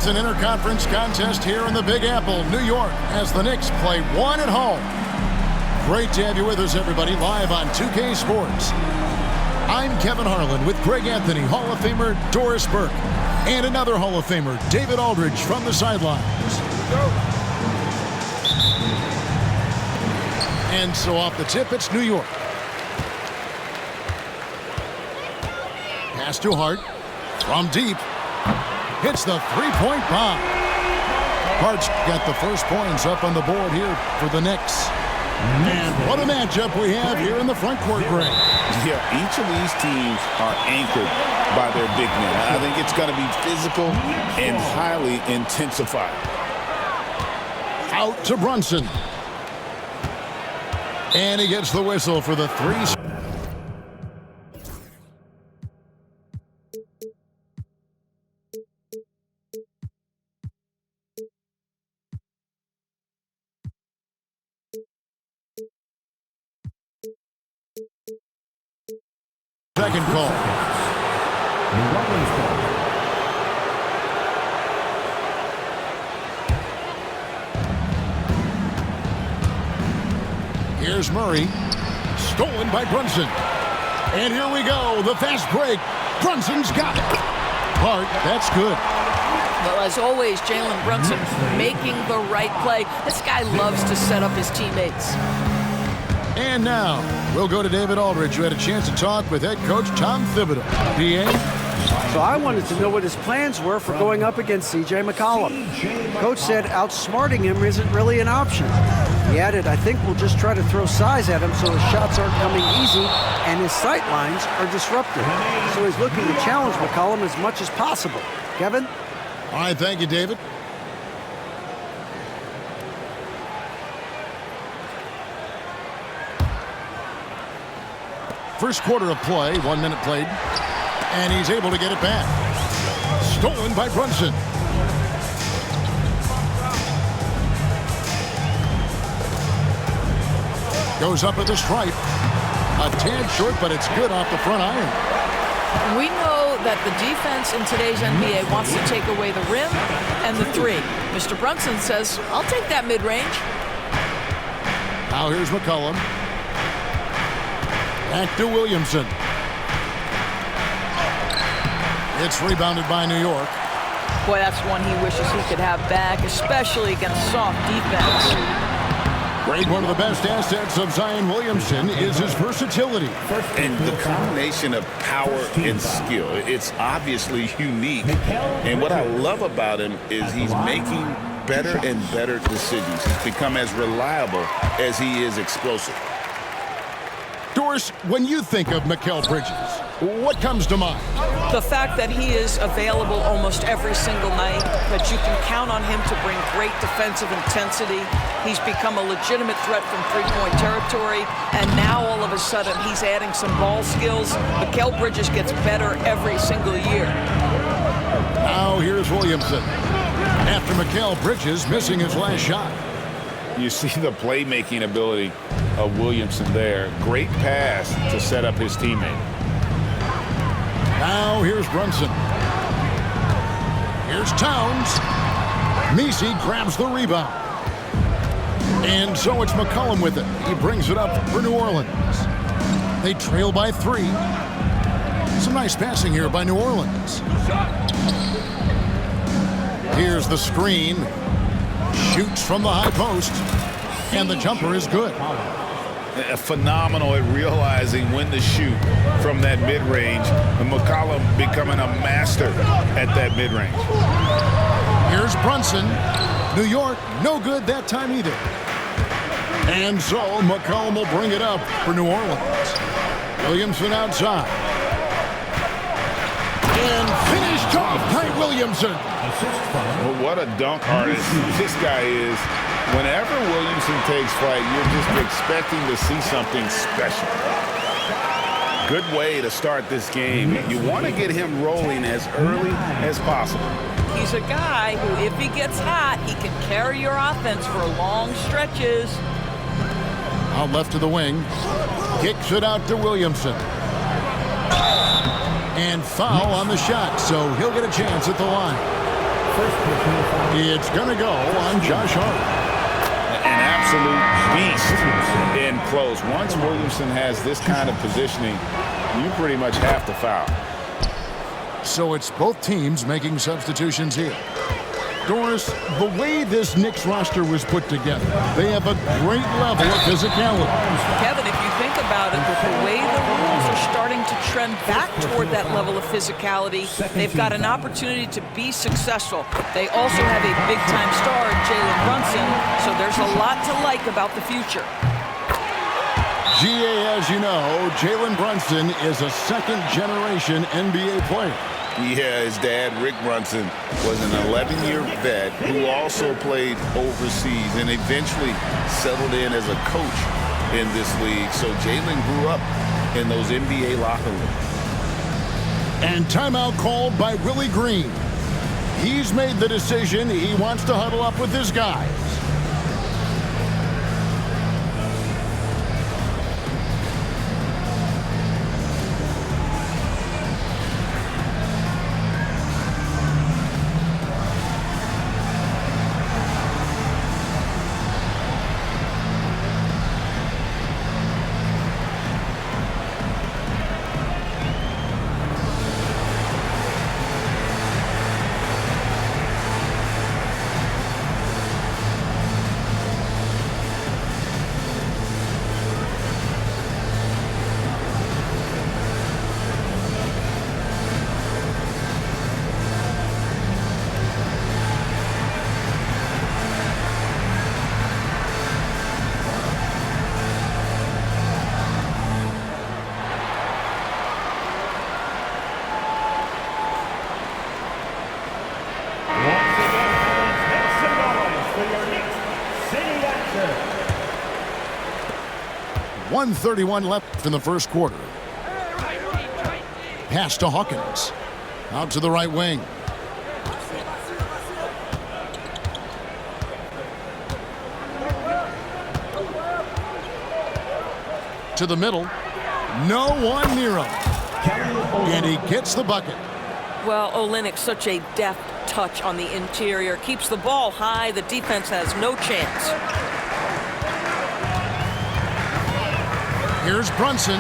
It's an interconference contest here in the Big Apple, New York, as the Knicks play one at home. Great to have you with us, everybody, live on 2K Sports. I'm Kevin Harlan with Greg Anthony, Hall of Famer Doris Burke, and another Hall of Famer, David Aldridge, from the sidelines. And so off the tip, it's New York. Pass to Hart. From deep. Hits the three-point bomb. Hart's got the first points up on the board here for the Knicks. And what a matchup we have here in the front court, Greg. Yeah, each of these teams are anchored by their big men. I think it's going to be physical and highly intensified. Out to Brunson. And he gets the whistle for the three. Second call. Here's Murray. Stolen by Brunson. And here we go. The fast break. Brunson's got it. Hart, that's good. Well, as always, Jalen Brunson making the right play. This guy loves to set up his teammates. And now, we'll go to David Aldridge, who had a chance to talk with head coach Tom Thibodeau. DA? So I wanted to know what his plans were for going up against C.J. McCollum. Coach said outsmarting him isn't really an option. He added, I think we'll just try to throw size at him so his shots aren't coming easy and his sight lines are disrupted. So he's looking to challenge McCollum as much as possible. Kevin? All right, thank you, David. First quarter of play, 1 minute played, and he's able to get it back. Stolen by Brunson. Goes up at the stripe. A tad short, but it's good off the front iron. We know that the defense in today's NBA wants to take away the rim and the three. Mr. Brunson says, I'll take that mid-range. Now here's McCollum. Back to Williamson. It's rebounded by New York. Boy, that's one he wishes he could have back, especially against soft defense. Greg, one of the best assets of Zion Williamson is his versatility. And the combination of power and skill, it's obviously unique. And what I love about him is he's making better and better decisions. He's become as reliable as he is explosive. Doris, when you think of Mikal Bridges, what comes to mind? The fact that he is available almost every single night, that you can count on him to bring great defensive intensity. He's become a legitimate threat from three-point territory, and now all of a sudden he's adding some ball skills. Mikal Bridges gets better every single year. Now here's Williamson. After Mikal Bridges missing his last shot. You see the playmaking ability of Williamson there. Great pass to set up his teammate. Now here's Brunson. Here's Towns. Messi grabs the rebound. And so it's McCollum with it. He brings it up for New Orleans. They trail by 3. Some nice passing here by New Orleans. Here's the screen. Shoots from the high post. And the jumper is good. Phenomenal at realizing when to shoot from that mid-range. And McCollum becoming a master at that mid-range. Here's Brunson. New York, no good that time either. And so McCollum will bring it up for New Orleans. Williamson outside. And finished off by Williamson. Well, what a dunk artist this guy is. Whenever Williamson takes flight, you're just expecting to see something special. Good way to start this game. You want to get him rolling as early as possible. He's a guy who, if he gets hot, he can carry your offense for long stretches. Out left to the wing. Kicks it out to Williamson. And foul on the shot, so he'll get a chance at the line. It's going to go on Josh Hart. An absolute beast in close. Once Williamson has this kind of positioning, you pretty much have to foul. So it's both teams making substitutions here. Doris, the way this Knicks roster was put together, they have a great level of physicality. Kevin, if you think about it, with the way the rules are starting to trend back toward that level of physicality, they've got an opportunity to be successful. They also have a big-time star, Jalen Brunson, so there's a lot to like about the future. GA, as you know, Jalen Brunson is a second-generation NBA player. Yeah, his dad, Rick Brunson, was an 11-year vet who also played overseas and eventually settled in as a coach in this league. So Jalen grew up in those NBA locker rooms. And timeout called by Willie Green. He's made the decision he wants to huddle up with his guys. .131 left in the first quarter. Pass to Hawkins. Out to the right wing. To the middle. No one near him. And he gets the bucket. Well, Olynyk, such a deft touch on the interior. Keeps the ball high. The defense has no chance. Here's Brunson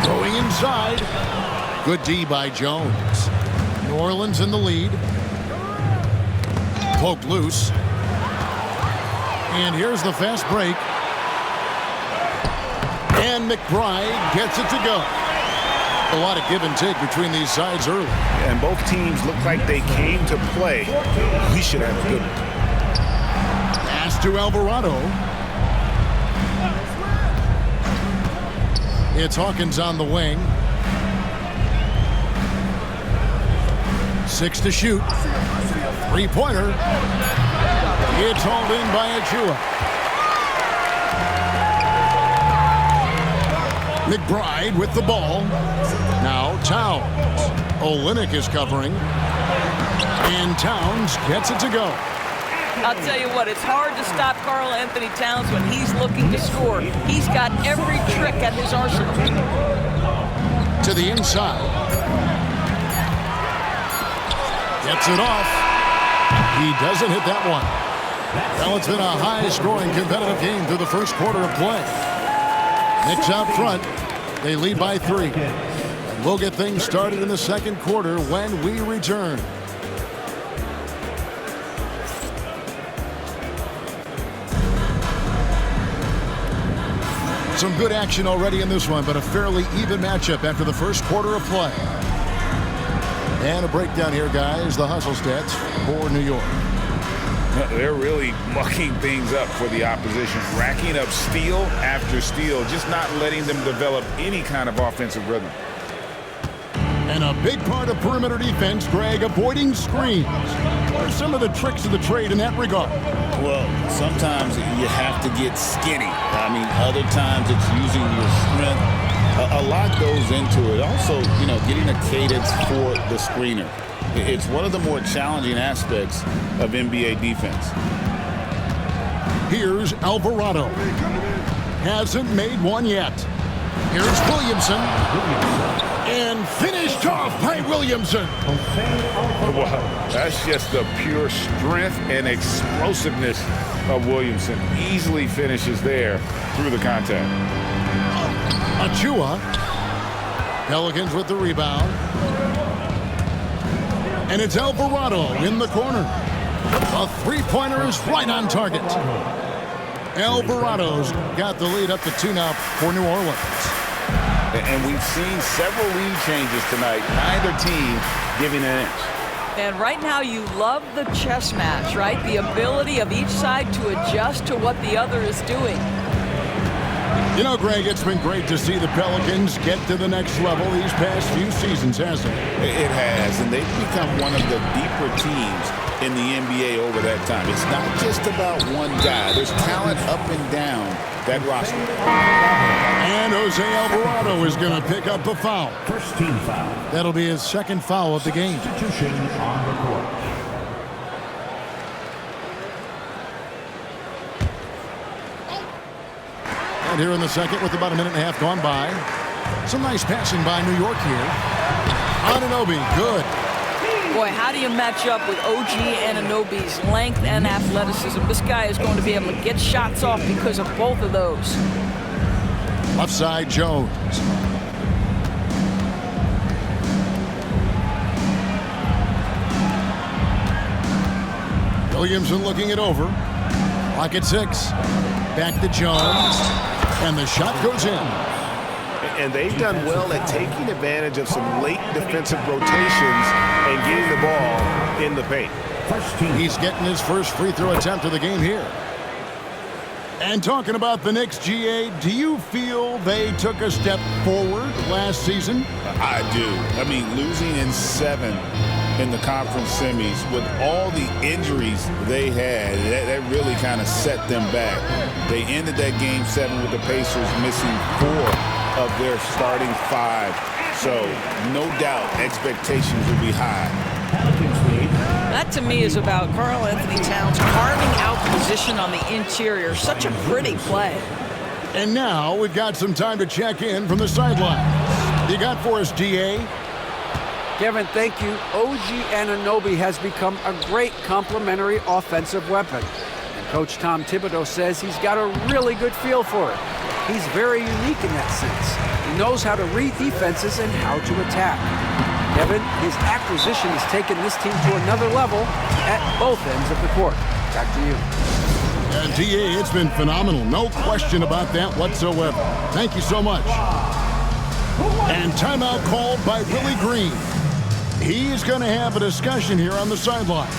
going inside. Good D by Jones. New Orleans in the lead. Poke loose. And here's the fast break. And McBride gets it to go. A lot of give and take between these sides early. And both teams look like they came to play. We should have a good one. Pass to Alvarado. It's Hawkins on the wing. 6 to shoot. Three-pointer. It's hauled in by Achua. McBride with the ball. Now Towns. Olynyk is covering. And Towns gets it to go. I'll tell you what, it's hard to stop Karl Anthony Towns when he's looking to score. He's got every trick at his arsenal. To the inside. Gets it off. He doesn't hit that one. Well, it's been a high-scoring competitive game through the first quarter of play. Knicks out front. They lead by 3. And we'll get things started in the second quarter when we return. Some good action already in this one, but a fairly even matchup after the first quarter of play. And a breakdown here, guys. The hustle stats for New York. They're really mucking things up for the opposition, racking up steal after steal, just not letting them develop any kind of offensive rhythm. And a big part of perimeter defense, Greg, avoiding screens. What are some of the tricks of the trade in that regard? Well, sometimes you have to get skinny. I mean, other times it's using your strength. A lot goes into it. Also, getting a cadence for the screener. It's one of the more challenging aspects of NBA defense. Here's Alvarado. Hasn't made one yet. Here's Williamson. And finished off by Williamson. Wow, that's just the pure strength and explosiveness of Williamson. Easily finishes there through the contact. Achua. Pelicans with the rebound. And it's Alvarado in the corner. A three-pointer is right on target. Alvarado's got the lead up to 2 now for New Orleans. And we've seen several lead changes tonight. Neither team giving an inch. And right now you love the chess match, right? The ability of each side to adjust to what the other is doing. You know, Greg, it's been great to see the Pelicans get to the next level these past few seasons, hasn't it? It has, and they've become one of the deeper teams in the NBA over that time. It's not just about one guy. There's talent up and down that roster. And Jose Alvarado is going to pick up a foul. First team foul. That'll be his second foul of the game. Substitution on the court. And here in the second with about a minute and a half gone by. Some nice passing by New York here. Anunoby, good. Boy, how do you match up with OG Anunoby's length and athleticism? This guy is going to be able to get shots off because of both of those. Left side, Jones. Williamson looking it over. Clock at 6. Back to Jones. And the shot goes in. And they've done well at taking advantage of some late defensive rotations and getting the ball in the paint. He's getting his first free throw attempt of the game here. And talking about the Knicks, GA, do you feel they took a step forward last season? I do. I mean, losing in 7 in the conference semis with all the injuries they had, that really kind of set them back. They ended that game 7 with the Pacers missing 4 of their starting 5. So, no doubt, expectations will be high. That, to me, is about Karl Anthony Towns carving out position on the interior. Such a pretty play. And now we've got some time to check in from the sidelines. You got for us, DA? Kevin, thank you. OG Anunoby has become a great complementary offensive weapon. And Coach Tom Thibodeau says he's got a really good feel for it. He's very unique in that sense. He knows how to read defenses and how to attack. Kevin, his acquisition has taken this team to another level at both ends of the court. Back to you. And DA, it's been phenomenal. No question about that whatsoever. Thank you so much. And timeout called by Willie Green. He's going to have a discussion here on the sideline.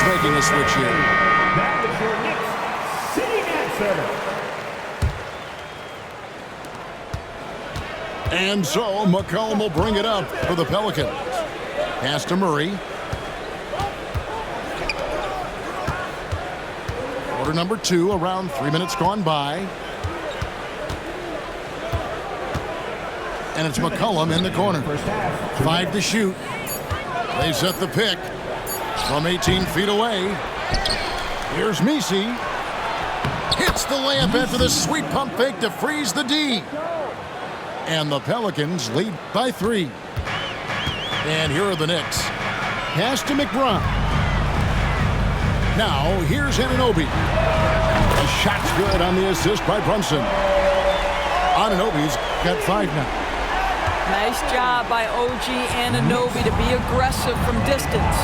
Making a switch here. That is your Knicks sitting at center. And so McCollum will bring it up for the Pelicans. Pass to Murray. Quarter number 2, around 3 minutes gone by. And it's McCollum in the corner. 5 to shoot. They set the pick. From 18 feet away, here's Messi. Hits the layup after the sweet pump fake to freeze the D. And the Pelicans lead by 3. And here are the Knicks. Pass to McBride. Now, here's Anunoby. The shot's good on the assist by Brunson. Anunoby's got 5 now. Nice job by OG Anunoby to be aggressive from distance.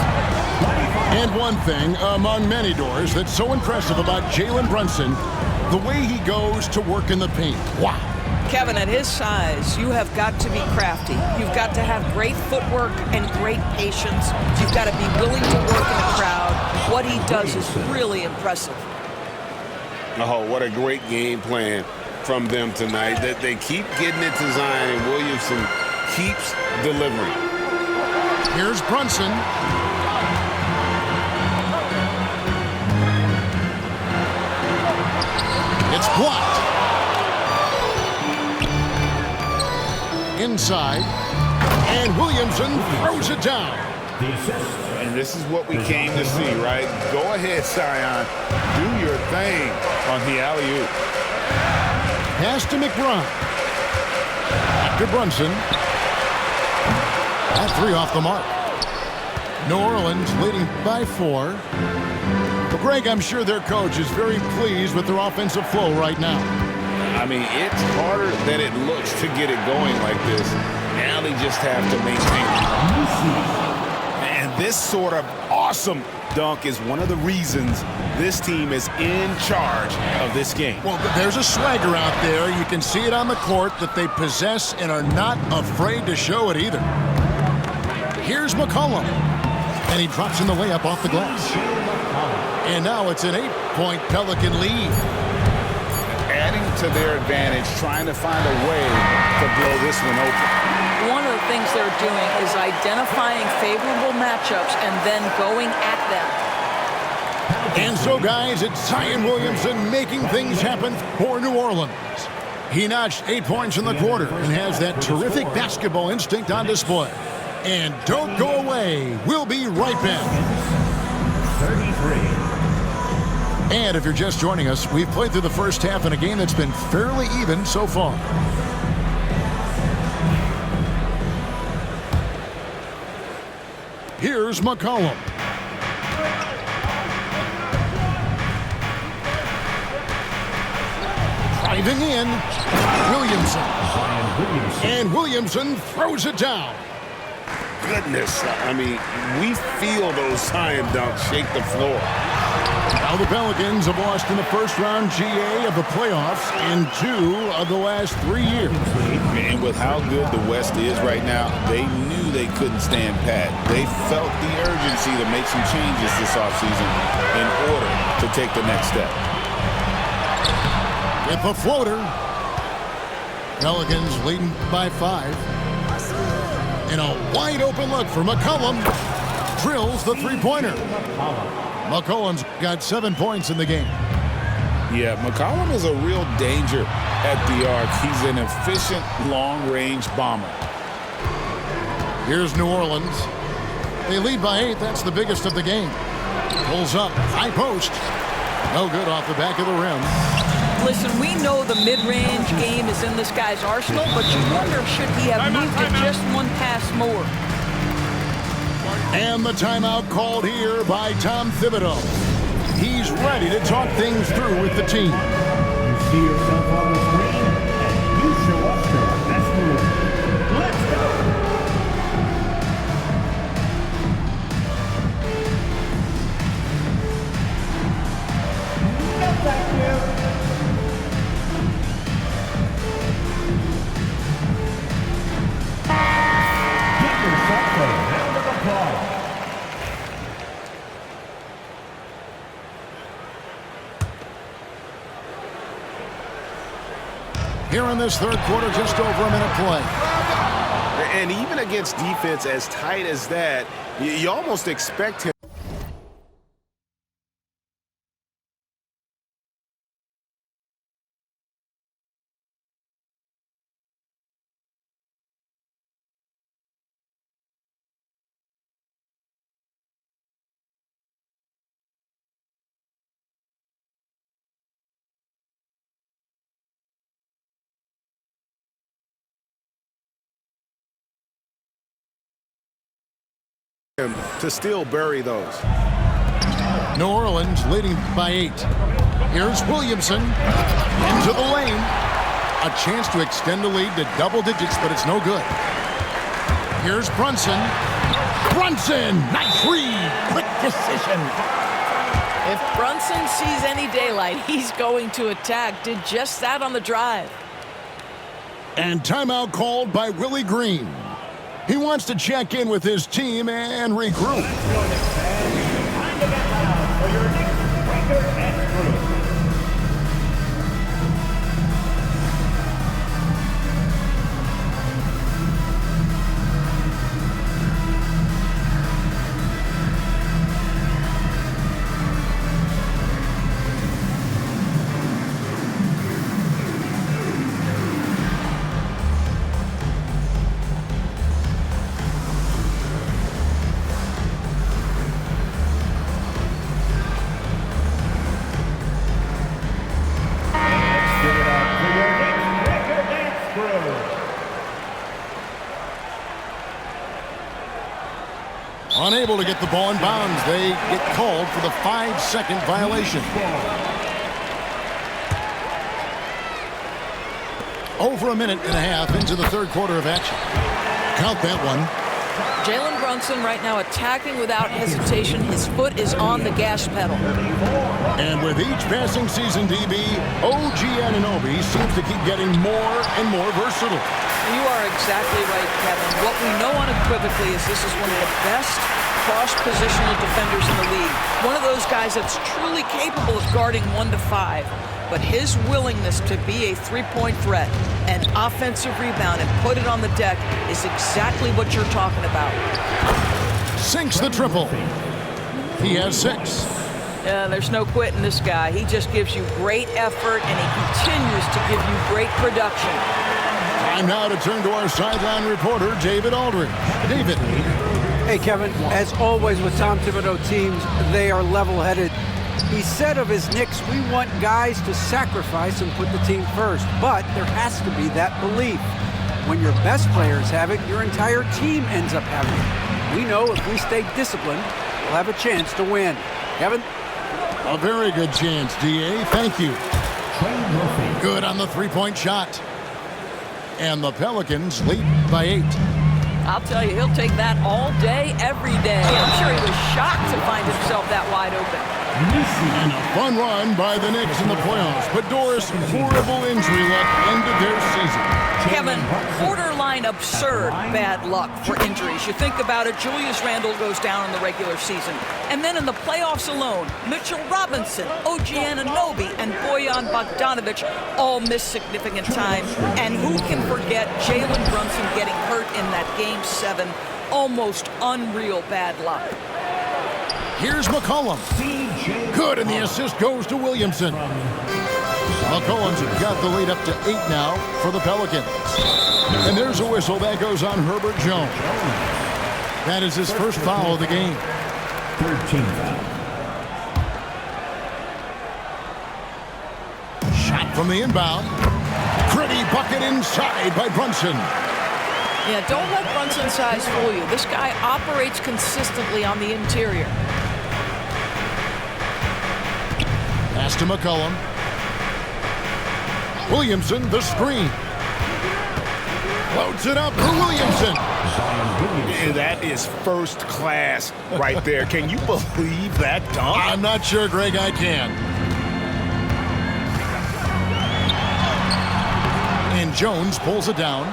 And one thing among many doors that's so impressive about Jalen Brunson, the way he goes to work in the paint. Wow. Kevin, at his size, you have got to be crafty. You've got to have great footwork and great patience. You've got to be willing to work in a crowd. What he does is really impressive. Oh, what a great game plan from them tonight. That they keep getting it to Zion, and Williamson keeps delivering. Here's Brunson. It's blocked. Inside. And Williamson throws it down. And this is what we came to see, right? Go ahead, Zion. Do your thing on the alley-oop. Pass to McBride. To Brunson. That three off the mark. New Orleans leading by 4. But Greg, I'm sure their coach is very pleased with their offensive flow right now. I mean, it's harder than it looks to get it going like this. Now they just have to maintain it. And this sort of awesome dunk is one of the reasons this team is in charge of this game. Well, there's a swagger out there. You can see it on the court that they possess and are not afraid to show it either. Here's McCollum. And he drops in the layup off the glass. And now it's an 8-point Pelican lead. Adding to their advantage, trying to find a way to blow this one open. One of the things they're doing is identifying favorable matchups and then going at them. And so, guys, it's Zion Williamson making things happen for New Orleans. He notched 8 points in the quarter and has that terrific basketball instinct on display. And don't go away. We'll be right back. 33. And if you're just joining us, we've played through the first half in a game that's been fairly even so far. Here's McCollum. Driving in, Williamson. And Williamson throws it down. Goodness, I mean, we feel those Zion dunks shake the floor. Now the Pelicans have lost in the first round GA of the playoffs in 2 of the last 3 years. And with how good the West is right now, they knew they couldn't stand pat. They felt the urgency to make some changes this offseason in order to take the next step. With the floater, Pelicans leading by 5. And a wide open look for McCollum. Drills the three-pointer. McCollum's got 7 points in the game. Yeah, McCollum is a real danger at the arc. He's an efficient long-range bomber. Here's New Orleans. They lead by 8. That's the biggest of the game. Pulls up. High post. No good off the back of the rim. Listen, we know the mid-range game is in this guy's arsenal, but you wonder, should he have moved it just one pass more? And the timeout called here by Tom Thibodeau. He's ready to talk things through with the team. You see yourself on the screen, and you show us your best move. Let's go! No, thank you. Get yourself a round of applause. Here in this third quarter, just over a minute play. And even against defense as tight as that, you almost expect him. To still bury those. New Orleans leading by 8. Here's Williamson into the lane. A chance to extend the lead to double digits, but it's no good. Here's Brunson. Brunson! Nice read! Quick decision. If Brunson sees any daylight, he's going to attack. Did just that on the drive. And timeout called by Willie Green. He wants to check in with his team and regroup. Time to get loud for your next Breaker and Crew. Unable to get the ball in bounds. They get called for the 5-second violation. Over a minute and a half into the third quarter of action. Count that one. Jalen Brunson right now attacking without hesitation. His foot is on the gas pedal. And with each passing season, DB, OG Anunoby seems to keep getting more and more versatile. You are exactly right, Kevin. What we know unequivocally is this is one of the best cross-positional defenders in the league. One of those guys that's truly capable of guarding 1 to 5. But his willingness to be a three-point threat, an offensive rebound, and put it on the deck is exactly what you're talking about. Sinks the triple. He has 6. There's no quitting this guy. He just gives you great effort, and he continues to give you great production. Time now to turn to our sideline reporter, David Aldridge. David. Hey, Kevin, as always with Tom Thibodeau teams, they are level-headed. He said of his Knicks, we want guys to sacrifice and put the team first, but there has to be that belief. When your best players have it, your entire team ends up having it. We know if we stay disciplined, we'll have a chance to win. Kevin? A very good chance, D.A. Thank you. Good on the three-point shot. And the Pelicans lead by 8. I'll tell you, he'll take that all day, every day. I'm sure he was shocked to find himself that wide open. And a fun run by the Knicks in the playoffs. But Doris, horrible injury luck ended their season. Kevin, borderline absurd bad luck for injuries. You think about it, Julius Randle goes down in the regular season. And then in the playoffs alone, Mitchell Robinson, OG Anunoby, and Bojan Bogdanovic all miss significant time. And who can forget Jalen Brunson getting hurt in that Game 7? Almost unreal bad luck. Here's McCollum. Good, and the assist goes to Williamson. McCollum's got the lead up to 8 now for the Pelicans. And there's a whistle that goes on Herbert Jones. That is his first foul of the game. 13 foul. Shot from the inbound. Pretty bucket inside by Brunson. Yeah, don't let Brunson's size fool you. This guy operates consistently on the interior. Pass to McCollum. Williamson, the screen. Loads it up for Williamson. And that is first class right there. Can you believe that dunk? I'm not sure, Greg, I can. And Jones pulls it down.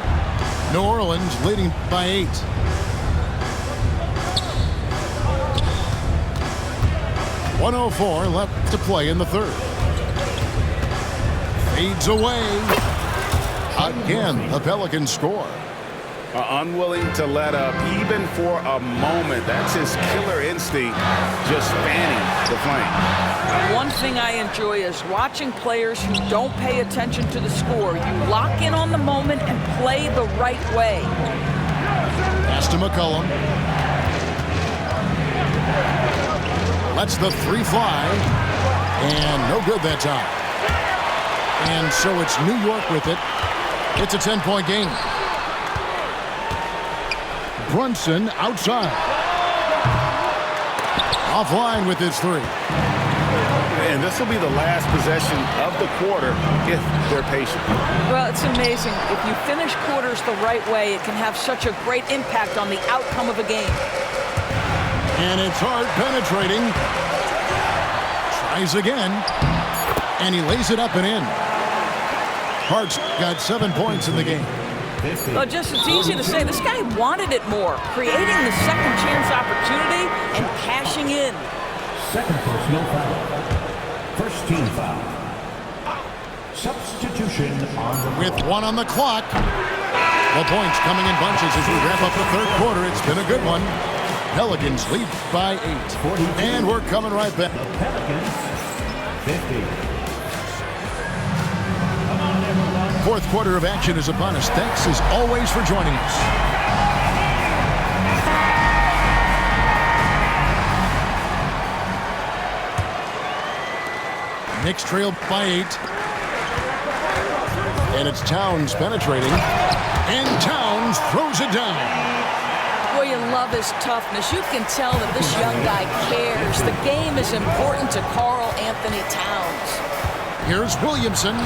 New Orleans leading by 8. .104 left to play in the third. Fades away. Again, the Pelicans score. Unwilling to let up even for a moment. That's his killer instinct, just fanning the flame. One thing I enjoy is watching players who don't pay attention to the score. You lock in on the moment and play the right way. Pass to McCollum. Lets the 3 fly. And no good that time. And so it's New York with it. It's a 10-point game. Brunson outside. Offline with his 3. And this will be the last possession of the quarter if they're patient. Well, it's amazing. If you finish quarters the right way, it can have such a great impact on the outcome of a game. And it's Hart penetrating. Tries again. And he lays it up and in. Hart's got 7 points in the game. Well, just it's easy to say this guy wanted it more, creating the second chance opportunity and cashing in. Second personal foul. First team foul. Substitution on the With 1 on the clock. The points coming in bunches as we wrap up the third quarter. It's been a good one. Pelicans lead by 8. And we're coming right back. Pelicans 50. Fourth quarter of action is upon us. Thanks as always for joining us. Knicks trail by 8. And it's Towns penetrating. And Towns throws it down. Boy, you love his toughness. You can tell that this young guy cares. The game is important to Karl Anthony Towns. Here's Williamson.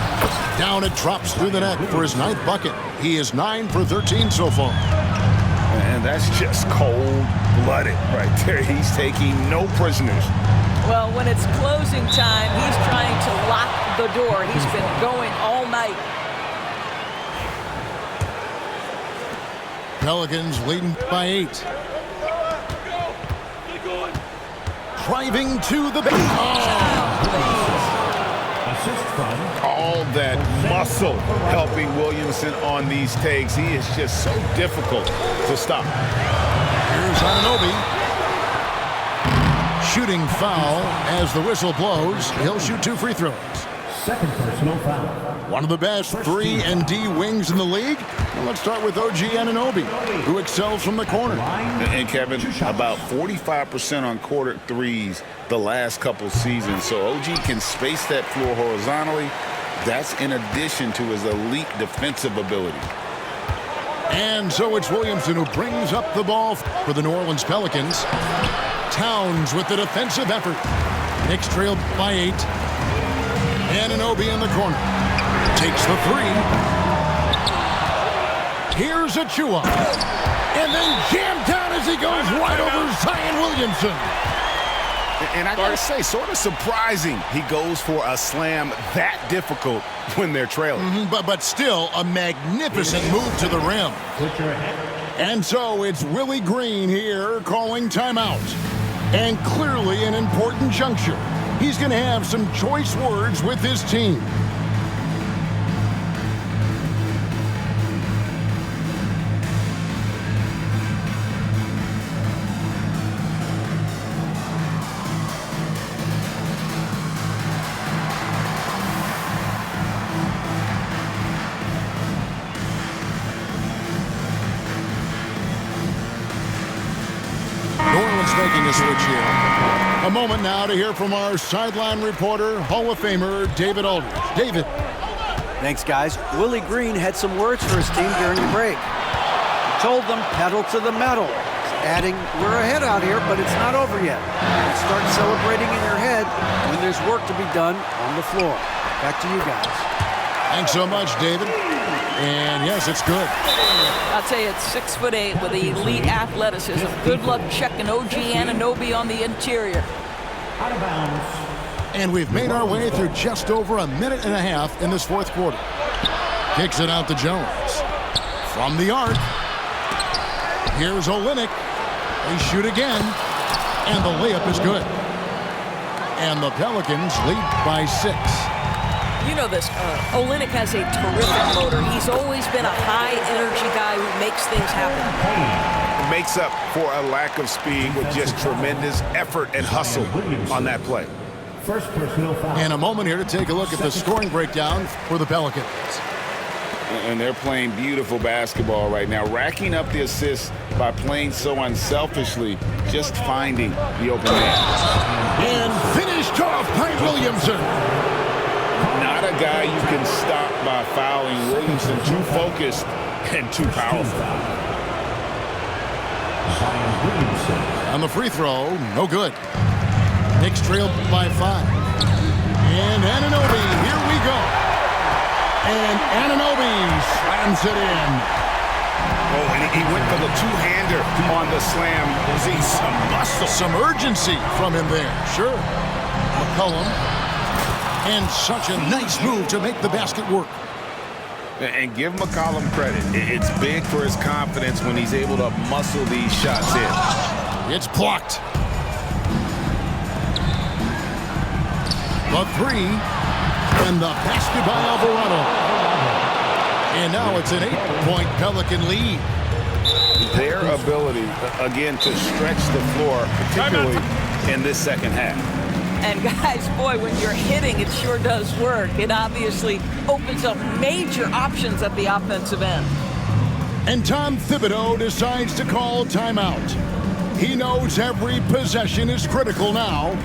Down it drops through the net for his 9th bucket. He is 9 for 13 so far. And that's just cold-blooded right there. He's taking no prisoners. Well, when it's closing time, he's trying to lock the door. He's been going all night. Pelicans leading by 8. Driving to the Assist from All that muscle helping Williamson on these takes. He is just so difficult to stop. Here's Anunoby. Shooting foul as the whistle blows. He'll shoot 2 free throws. second personal foul. One of the best 3 and D wings in the league. Well, let's start with OG Anunoby, who excels from the corner. And Kevin, about 45% on quarter threes the last couple seasons. So OG can space that floor horizontally. That's in addition to his elite defensive ability. And so it's Williamson who brings up the ball for the New Orleans Pelicans. Towns with the defensive effort. Knicks trailed by 8. Anunoby in the corner. Takes the 3. Here's Achua. And then jammed down as he goes right over Zion Williamson. And I gotta say, sort of surprising he goes for a slam that difficult when they're trailing. But still a magnificent move to the rim. And so it's Willie Green here calling timeout. And clearly an important juncture. He's going to have some choice words with his team. Making a switch here. A moment now to hear from our sideline reporter, Hall of Famer David Aldridge. David. Thanks, guys. Willie Green had some words for his team during the break. He told them, pedal to the metal. Adding, we're ahead out here, but it's not over yet. You start celebrating in your head when there's work to be done on the floor. Back to you guys. Thanks so much, David. And yes, it's good. I'll tell you, it's 6'8" with elite athleticism. Good luck checking OG Anunoby on the interior. Out of bounds. And we've made our way through just over a minute and a half in this fourth quarter. Kicks it out to Jones. From the arc. Here's Olynyk. They shoot again. And the layup is good. And the Pelicans lead by 6. You know this, Olynyk has a terrific motor. He's always been a high-energy guy who makes things happen. Makes up for a lack of speed with just tremendous effort and hustle on that play. First personal foul. And a moment here to take a look at the scoring breakdown for the Pelicans. And they're playing beautiful basketball right now, racking up the assists by playing so unselfishly, just finding the open man. And finished off by Williamson. Not a guy you can stop by fouling. Williamson too focused and too powerful. Zion Williamson. On the free throw, no good. Knicks trailed by 5. And Anunoby, here we go. And Anunoby slams it in. Oh, and he went for the two-hander on the slam. See some muscle. Some urgency from him there, sure. McCollum. And such a nice move to make the basket work. And give McCollum credit. It's big for his confidence when he's able to muscle these shots in. It's blocked. The three. And the basket by Alvarado. And now it's an 8-point Pelican lead. Their ability, again, to stretch the floor, particularly in this second half. And guys, boy, when you're hitting, it sure does work. It obviously opens up major options at the offensive end. And Tom Thibodeau decides to call timeout. He knows every possession is critical now.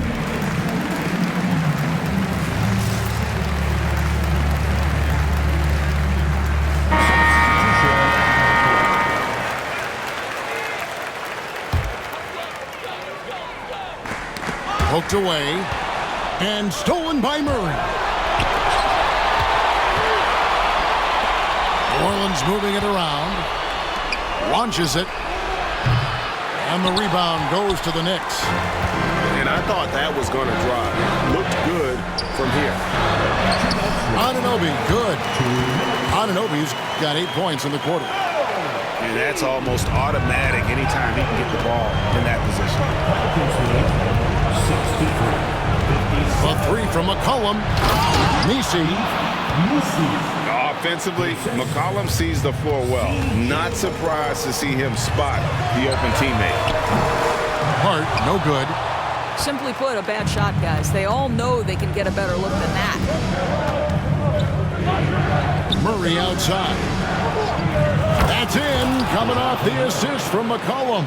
Poked away and stolen by Murray. New Orleans moving it around, launches it, and the rebound goes to the Knicks. And I thought that was going to drive. Looked good from here. Anunoby, good. Anunoby's got 8 points in the quarter. And that's almost automatic anytime he can get the ball in that position. A three from McCollum. Nisi. Offensively, McCollum sees the floor well. Not surprised to see him spot the open teammate. Hart, no good. Simply put, a bad shot, guys. They all know they can get a better look than that. Murray outside. That's in, coming off the assist from McCollum.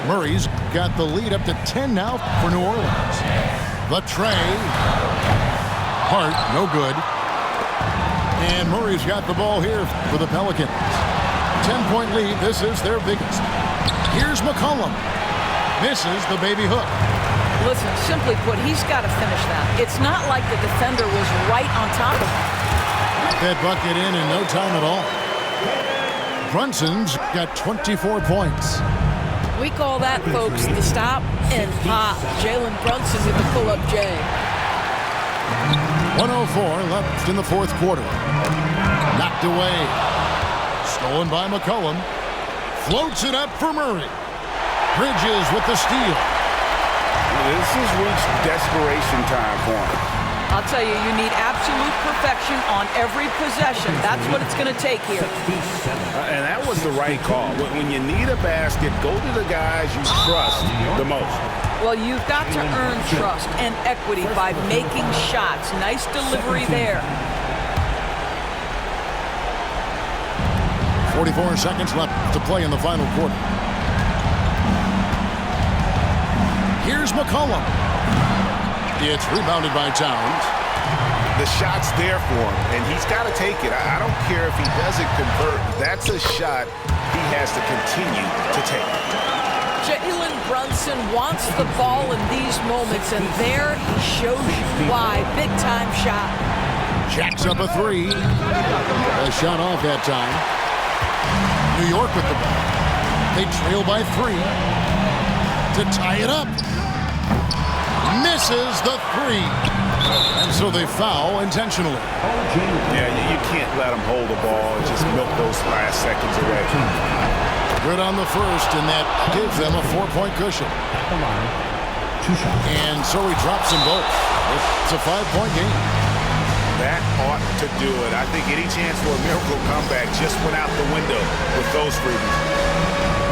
Murray's got the lead up to 10 now for New Orleans. The tray. Hart, no good. And Murray's got the ball here for the Pelicans. 10-point lead. This is their biggest. Here's McCollum. Misses the baby hook. Listen, simply put, he's got to finish that. It's not like the defender was right on top of him. That bucket in no time at all. Brunson's got 24 points. We call that, folks, the stop and pop. Jalen Brunson with the pull-up J. 104 left in the fourth quarter. Knocked away. Stolen by McCollum. Floats it up for Murray. Bridges with the steal. This has reached desperation time for him. I'll tell you, you need absolute perfection on every possession. That's what it's going to take here. And that was the right call. When you need a basket, go to the guys you trust the most. Well, you've got to earn trust and equity by making shots. Nice delivery there. 44 seconds left to play in the final quarter. Here's McCollum. It's rebounded by Towns. The shot's there for him, and he's got to take it. I don't care if he doesn't convert. That's a shot he has to continue to take. Jalen Brunson wants the ball in these moments, and there he shows you why. Big-time shot. Jacks up a three. A shot off that time. New York with the ball. They trail by 3 to tie it up. Misses the 3. And so they foul intentionally. Yeah, you can't let him hold the ball and just milk those last seconds away. Good on the first, and that gives them a 4-point cushion. And so he drops them both. It's a 5-point game. That ought to do it. I think any chance for a miracle comeback just went out the window with those freebies.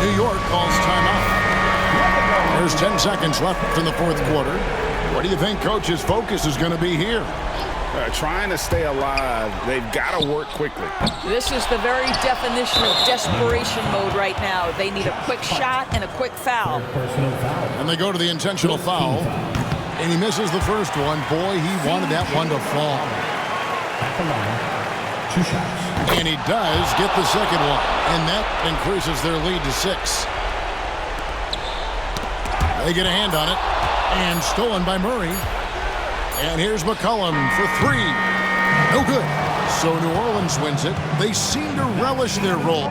New York calls timeout. There's 10 seconds left in the fourth quarter. What do you think Coach's focus is going to be here? Trying to stay alive. They've got to work quickly. This is the very definition of desperation mode right now. They need a quick shot and a quick foul. And they go to the intentional foul. And he misses the first one. Boy, he wanted that one to fall. And he does get the second one. And that increases their lead to 6. They get a hand on it. And stolen by Murray. And here's McCollum for three. No good. So New Orleans wins it. They seem to relish their role.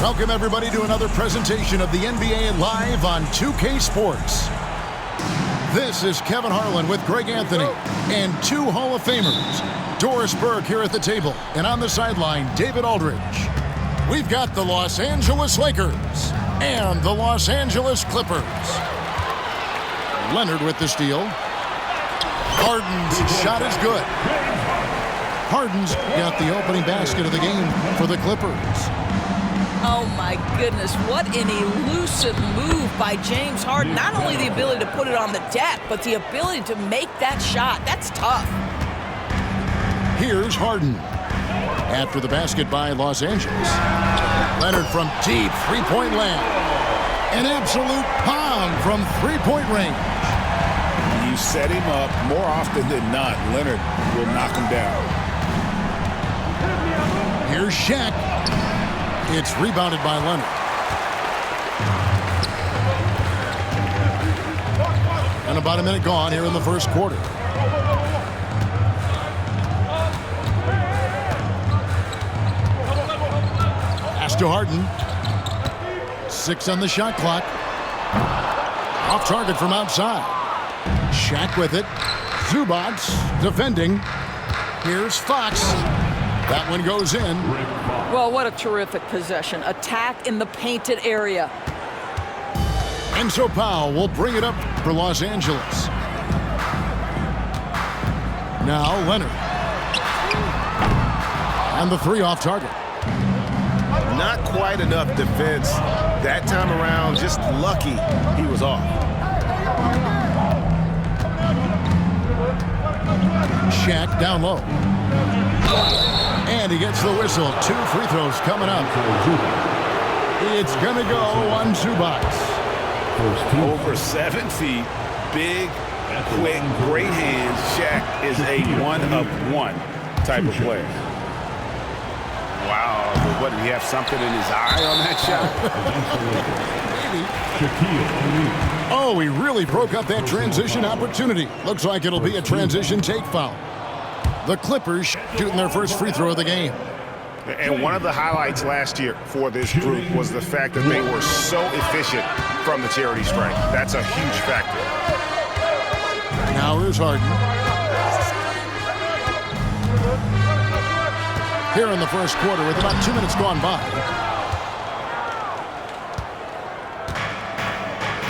Welcome, everybody, to another presentation of the NBA Live on 2K Sports. This is Kevin Harlan with Greg Anthony and two Hall of Famers. Doris Burke here at the table, and on the sideline, David Aldridge. We've got the Los Angeles Lakers and the Los Angeles Clippers. Leonard with the steal. Harden's shot is good. Harden's got the opening basket of the game for the Clippers. Oh, my goodness. What an elusive move by James Harden. Not only the ability to put it on the deck, but the ability to make that shot. That's tough. Here's Harden. After the basket by Los Angeles. Leonard from deep three-point land. An absolute pound from three-point range. You set him up more often than not. Leonard will knock him down. Here's Shaq. It's rebounded by Leonard. And about a minute gone here in the first quarter. Pass to Harden. 6 on the shot clock. Off target from outside. Shaq with it. Zubac defending. Here's Fox. That one goes in. Well, what a terrific possession. Attack in the painted area. Enzo Powell will bring it up for Los Angeles. Now Leonard. And the three off target. Not quite enough defense that time around. Just lucky he was off. Shaq down low. And he gets the whistle. 2 free throws coming up. It's going to go on Zubac. Over 7 feet, big, quick, great hands. Shaq is a one-of-one type of player. Wow, but what, did he have something in his eye on that shot? Oh, he really broke up that transition opportunity. Looks like it'll be a transition take foul. The Clippers shooting their first free throw of the game. And one of the highlights last year for this group was the fact that they were so efficient from the charity stripe. That's a huge factor. Now here's Harden. Here in the first quarter with about 2 minutes gone by.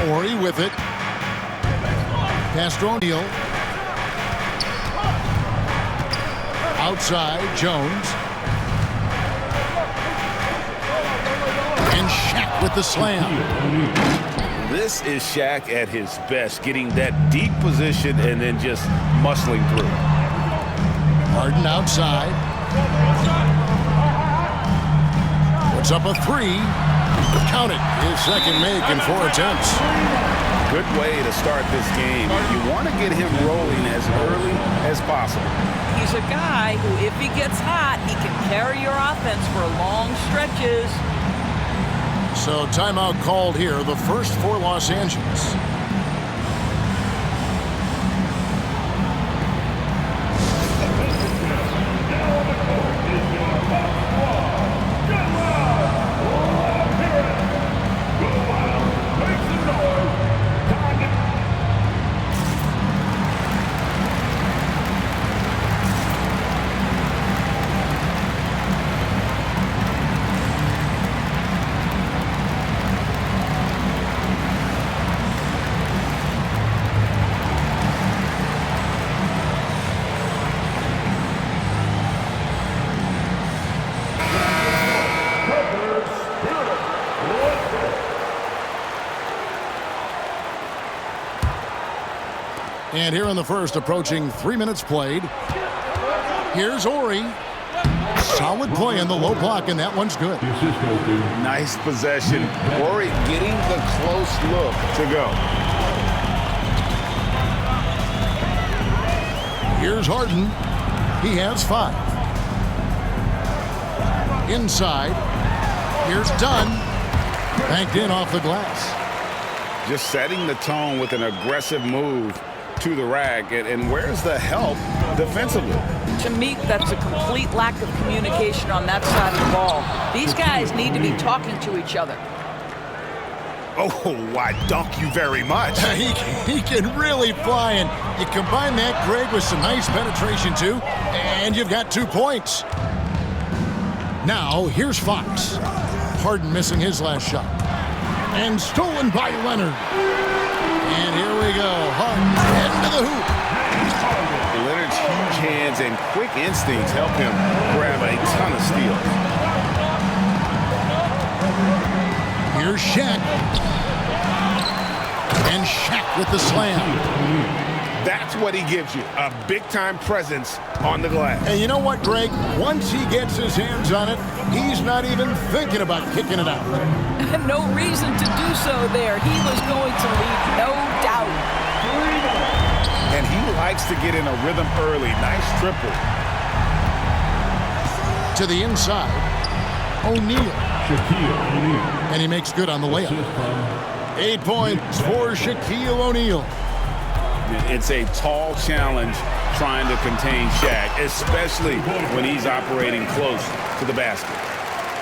Horry with it. Castro O'Neal. Outside, Jones. And Shaq with the slam. This is Shaq at his best, getting that deep position and then just muscling through. Harden outside. Puts up a 3. Count it. His second make in 4 attempts. Good way to start this game. You want to get him rolling as early as possible. He's a guy who, if he gets hot, he can carry your offense for long stretches. So timeout called here, the first for Los Angeles. And here in the first, approaching 3 minutes played. Here's Horry. Solid play in the low block, and that one's good. Nice possession. Horry getting the close look to go. Here's Harden. He has 5. Inside. Here's Dunn. Banked in off the glass. Just setting the tone with an aggressive move to the rack. And where's the help defensively? To me, that's a complete lack of communication on that side of the ball. These guys need to be talking to each other. Oh, I dunk you very much. He can really fly, and you combine that, Greg, with some nice penetration, too, and you've got 2 points. Now, here's Fox. Harden missing his last shot. And stolen by Leonard. And here we go. Harden heading to the hoop. Leonard's huge hands and quick instincts help him grab a ton of steals. Here's Shaq. And Shaq with the slam. That's what he gives you, a big-time presence on the glass. And you know what, Greg? Once he gets his hands on it, he's not even thinking about kicking it out. No reason to do so there. He was going to lead, no doubt. And he likes to get in a rhythm early. Nice triple. To the inside, O'Neal. Shaquille O'Neal. And he makes good on the layup. Assist from 8 points for Shaquille O'Neal. It's a tall challenge trying to contain Shaq, especially when he's operating close to the basket.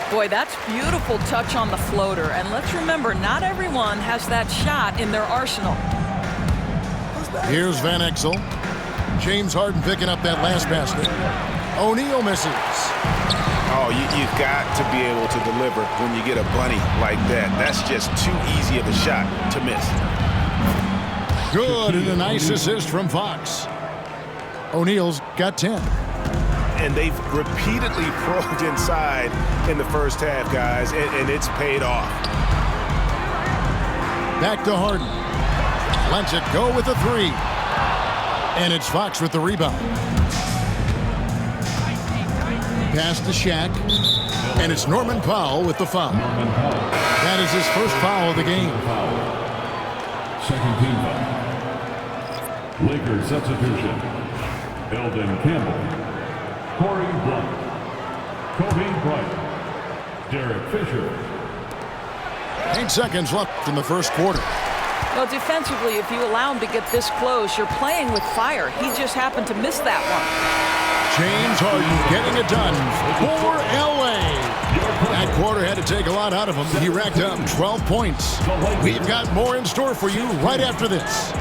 Boy, that's beautiful touch on the floater. And let's remember, not everyone has that shot in their arsenal. Here's Van Exel. James Harden picking up that last basket. O'Neal misses. Oh, you've got to be able to deliver when you get a bunny like that. That's just too easy of a shot to miss. Good, and a nice assist from Fox. O'Neal's got 10. And they've repeatedly probed inside in the first half, guys, and it's paid off. Back to Harden. Lets it go with the 3. And it's Fox with the rebound. Pass to Shaq. And it's Norman Powell with the foul. That is his first foul of the game. Second team foul. Lakers substitution. Eldon Campbell. Corey Blunt. Kobe Bryant. Derek Fisher. 8 seconds left in the first quarter. Well, defensively, if you allow him to get this close, you're playing with fire. He just happened to miss that one. James Harden getting it done for L.A. That quarter had to take a lot out of him. He racked up 12 points. We've got more in store for you right after this.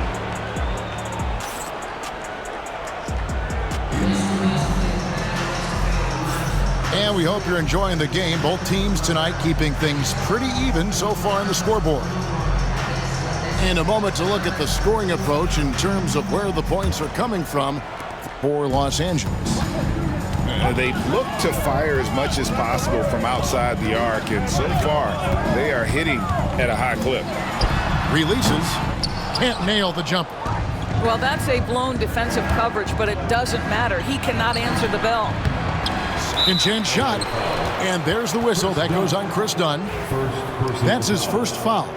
And we hope you're enjoying the game. Both teams tonight keeping things pretty even so far on the scoreboard. In a moment to look at the scoring approach in terms of where the points are coming from for Los Angeles. They look to fire as much as possible from outside the arc, and so far they are hitting at a high clip. Releases, can't nail the jumper. Well, that's a blown defensive coverage, but it doesn't matter. He cannot answer the bell. Second chance shot, and there's the whistle. That goes on Chris Dunn. That's his first foul.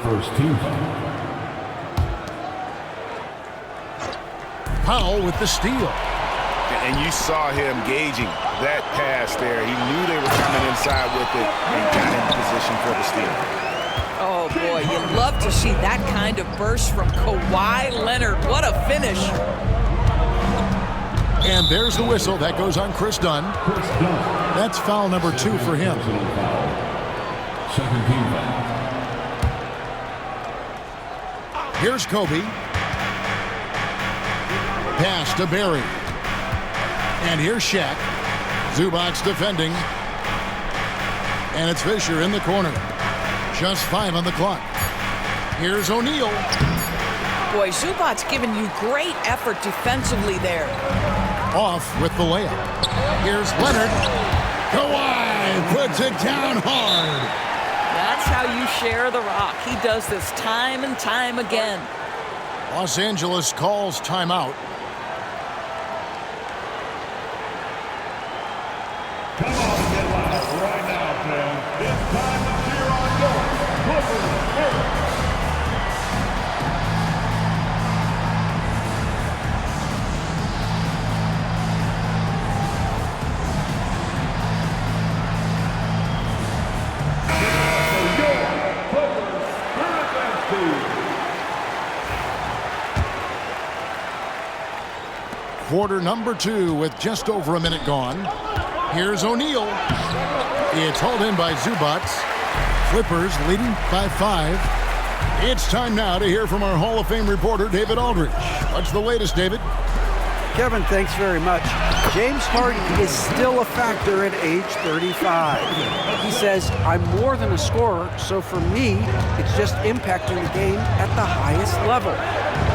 First team foul. Powell with the steal. And you saw him gauging that pass there. He knew they were coming inside with it and got in position for the steal. Oh, boy, you'd love to see that kind of burst from Kawhi Leonard. What a finish. And there's the whistle. That goes on Chris Dunn. That's foul number 2 for him. Second team foul. Here's Kobe. Pass to Barry. And here's Shaq. Zubac's defending. And it's Fisher in the corner. Just 5 on the clock. Here's O'Neal. Boy, Zubac's giving you great effort defensively there. Off with the layup. Here's Leonard. Kawhi puts it down hard. That's how you share the rock. He does this time and time again. Los Angeles calls timeout. Come on, get loud right now, fans. It's time to cheer on your Clippers. quarter number 2 with just over a minute gone. Here's O'Neal. It's hauled in by Zubac. Clippers leading by 5. It's time now to hear from our Hall of Fame reporter, David Aldridge. What's the latest, David? Kevin, thanks very much. James Harden is still a factor at age 35. He says, I'm more than a scorer, so for me, it's just impacting the game at the highest level.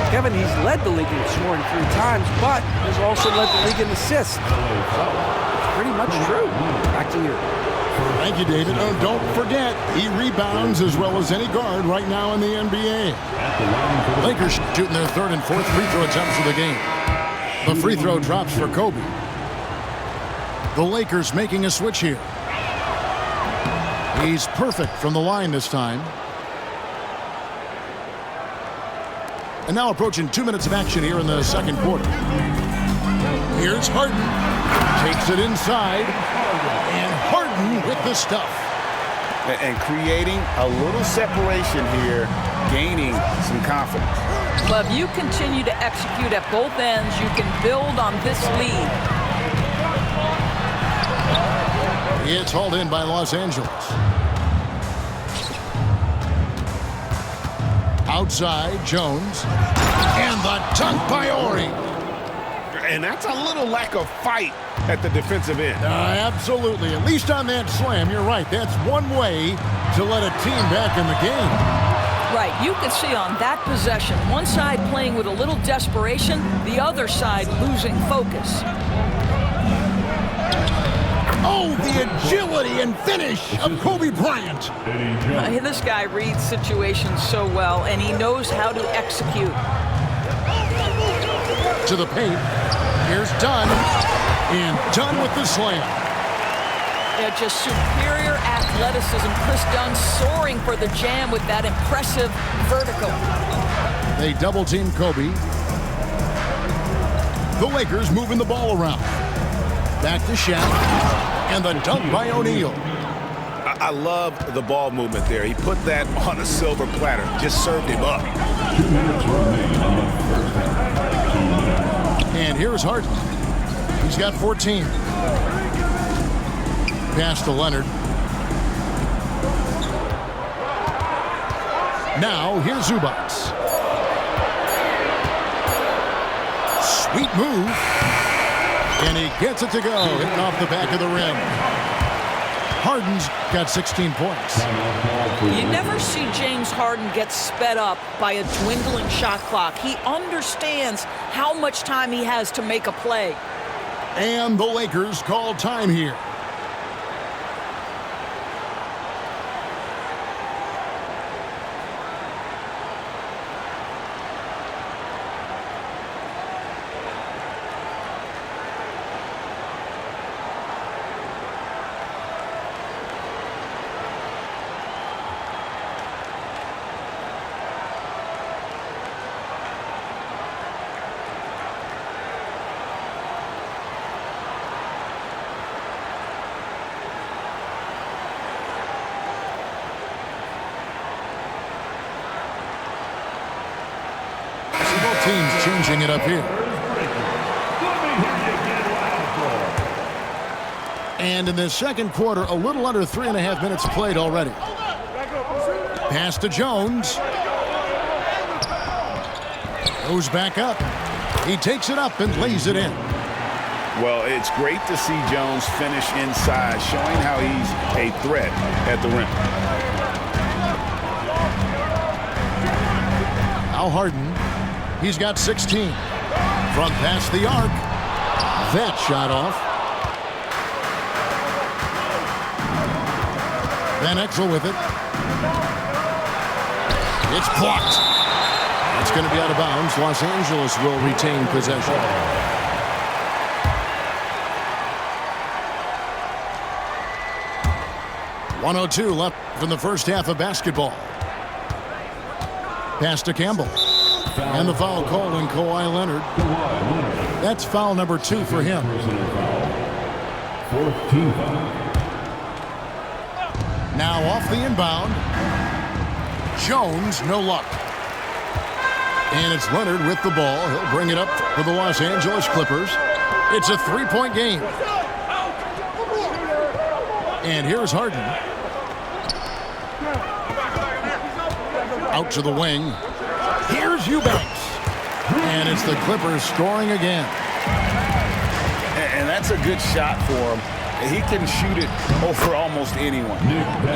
Kevin, he's led the league in scoring 3 times, but has also led the league in assists. So, pretty much true. Back to you. Thank you, David. Oh, don't forget, he rebounds as well as any guard right now in the NBA. Lakers shooting their 3rd and 4th free throw attempts of the game. The free throw drops for Kobe. The Lakers making a switch here. He's perfect from the line this time. And now approaching 2 minutes of action here in the second quarter. Here's Harden. Takes it inside. And Harden with the stuff. And creating a little separation here, gaining some confidence. Well, if you continue to execute at both ends, you can build on this lead. It's hauled in by Los Angeles. Outside, Jones. And the dunk by Ori. And that's a little lack of fight at the defensive end. Absolutely. At least on that slam, you're right. That's one way to let a team back in the game. Right, you can see on that possession, one side playing with a little desperation, the other side losing focus. Oh, the agility and finish of Kobe Bryant. This guy reads situations so well, and he knows how to execute. To the paint. Here's Dunn. And Dunn with the slam. Yeah, just superior athleticism. Chris Dunn soaring for the jam with that impressive vertical. They double-team Kobe. The Lakers moving the ball around. Back to Shaq. And the dunk by O'Neal. I love the ball movement there. He put that on a silver platter. Just served him up. And here's Harden. He's got 14. Pass to Leonard. Now, here's Zubac. Sweet move. And he gets it to go, hitting off the back of the rim. Harden's got 16 points. You never see James Harden get sped up by a dwindling shot clock. He understands how much time he has to make a play. And the Lakers call time here. Teams changing it up here. And in the second quarter, a little under 3.5 minutes played already. Pass to Jones. Goes back up. He takes it up and lays it in. Well, it's great to see Jones finish inside, showing how he's a threat at the rim. Al Harden. He's got 16. From past the arc. That shot off. Van Exel with it. It's blocked. It's going to be out of bounds. Los Angeles will retain possession. .102 left from the first half of basketball. Pass to Campbell. And the foul called on Kawhi Leonard. That's foul number 2 for him. Now off the inbound. Jones, no luck. And it's Leonard with the ball. He'll bring it up for the Los Angeles Clippers. It's a three-point game. And here's Harden. Out to the wing. Here's Eubanks. And it's the Clippers scoring again. And that's a good shot for him. He can shoot it over almost anyone.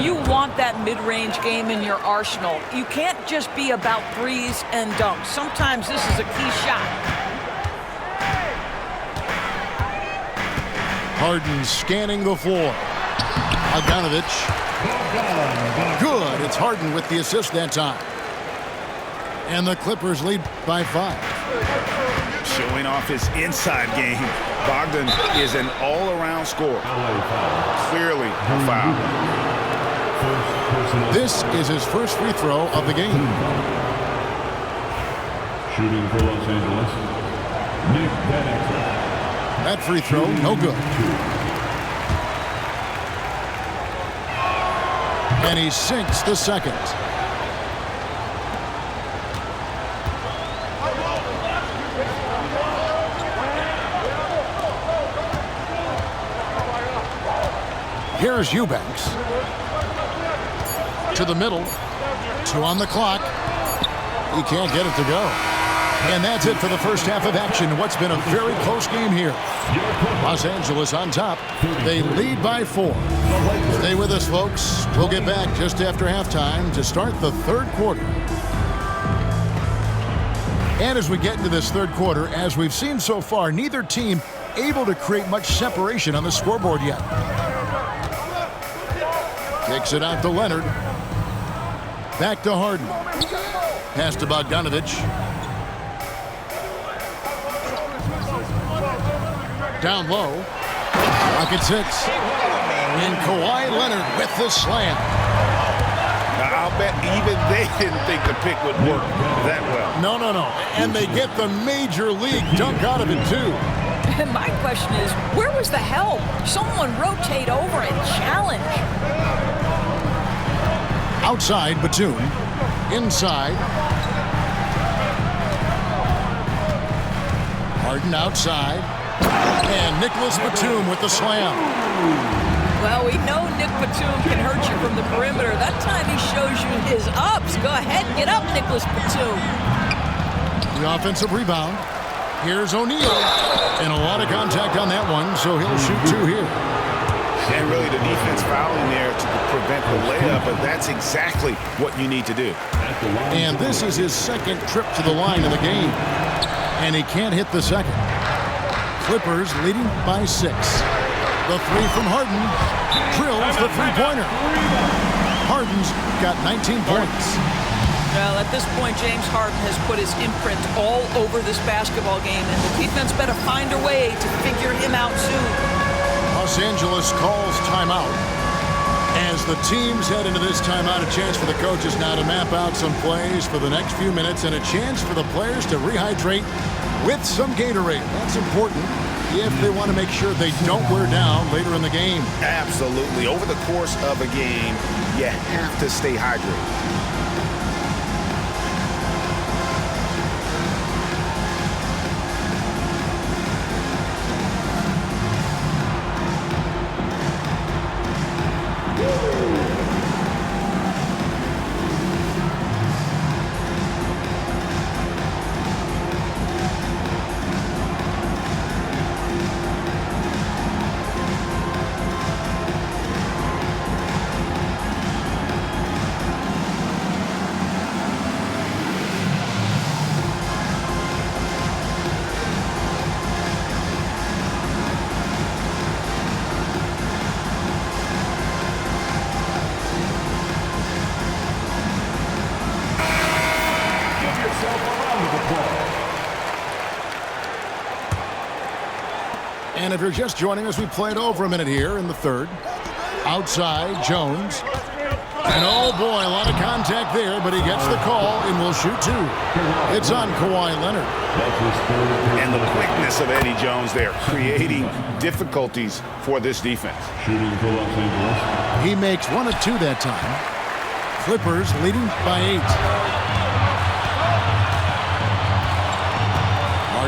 You want that mid-range game in your arsenal. You can't just be about threes and dunks. Sometimes this is a key shot. Harden scanning the floor. Bogdanovic. Good. It's Harden with the assist that time. And the Clippers lead by 5. Showing off his inside game. Bogdan is an all-around scorer. Clearly a foul. This is his first free throw of the game. Shooting for Los Angeles, Nick Bennett. That free throw, no good. And he sinks the second. Here's Eubanks. To the middle. 2 on the clock. He can't get it to go. And that's it for the first half of action. What's been a very close game here. Los Angeles on top. They lead by 4. Stay with us, folks. We'll get back just after halftime to start the third quarter. And as we get into this third quarter, as we've seen so far, neither team able to create much separation on the scoreboard yet. Kicks it out to Leonard. Back to Harden. Pass to Bogdanovic. Down low. Rocket 6. And Kawhi Leonard with the slam. I'll bet even they didn't think the pick would work that well. No. And they get the major league dunk out of it, too. And my question is, where was the help? Someone rotate over and challenge. Outside, Batum. Inside. Harden outside. And Nicholas Batum with the slam. Well, we know Nick Batum can hurt you from the perimeter. That time he shows you his ups. Go ahead, get up, Nicholas Batum. The offensive rebound. Here's O'Neal. And a lot of contact on that one, so he'll shoot 2 here. And really the defense fouling there to prevent the layup, but that's exactly what you need to do. And this is his second trip to the line in the game. And he can't hit the second. Clippers leading by 6. The 3 from Harden. Drills the three-pointer. Harden's got 19 points. Well, at this point, James Harden has put his imprint all over this basketball game, and the defense better find a way to figure him out soon. Los Angeles calls timeout. As the teams head into this timeout, a chance for the coaches now to map out some plays for the next few minutes and a chance for the players to rehydrate with some Gatorade. That's important if they want to make sure they don't wear down later in the game. Absolutely. Over the course of a game, you have to stay hydrated. And if you're just joining us, we played over a minute here in the third. Outside, Jones. And oh boy, a lot of contact there, but he gets the call and will shoot 2. It's on Kawhi Leonard. And the quickness of Eddie Jones there, creating difficulties for this defense. Shooting for Los Angeles. He makes 1 of 2 that time. Clippers leading by 8.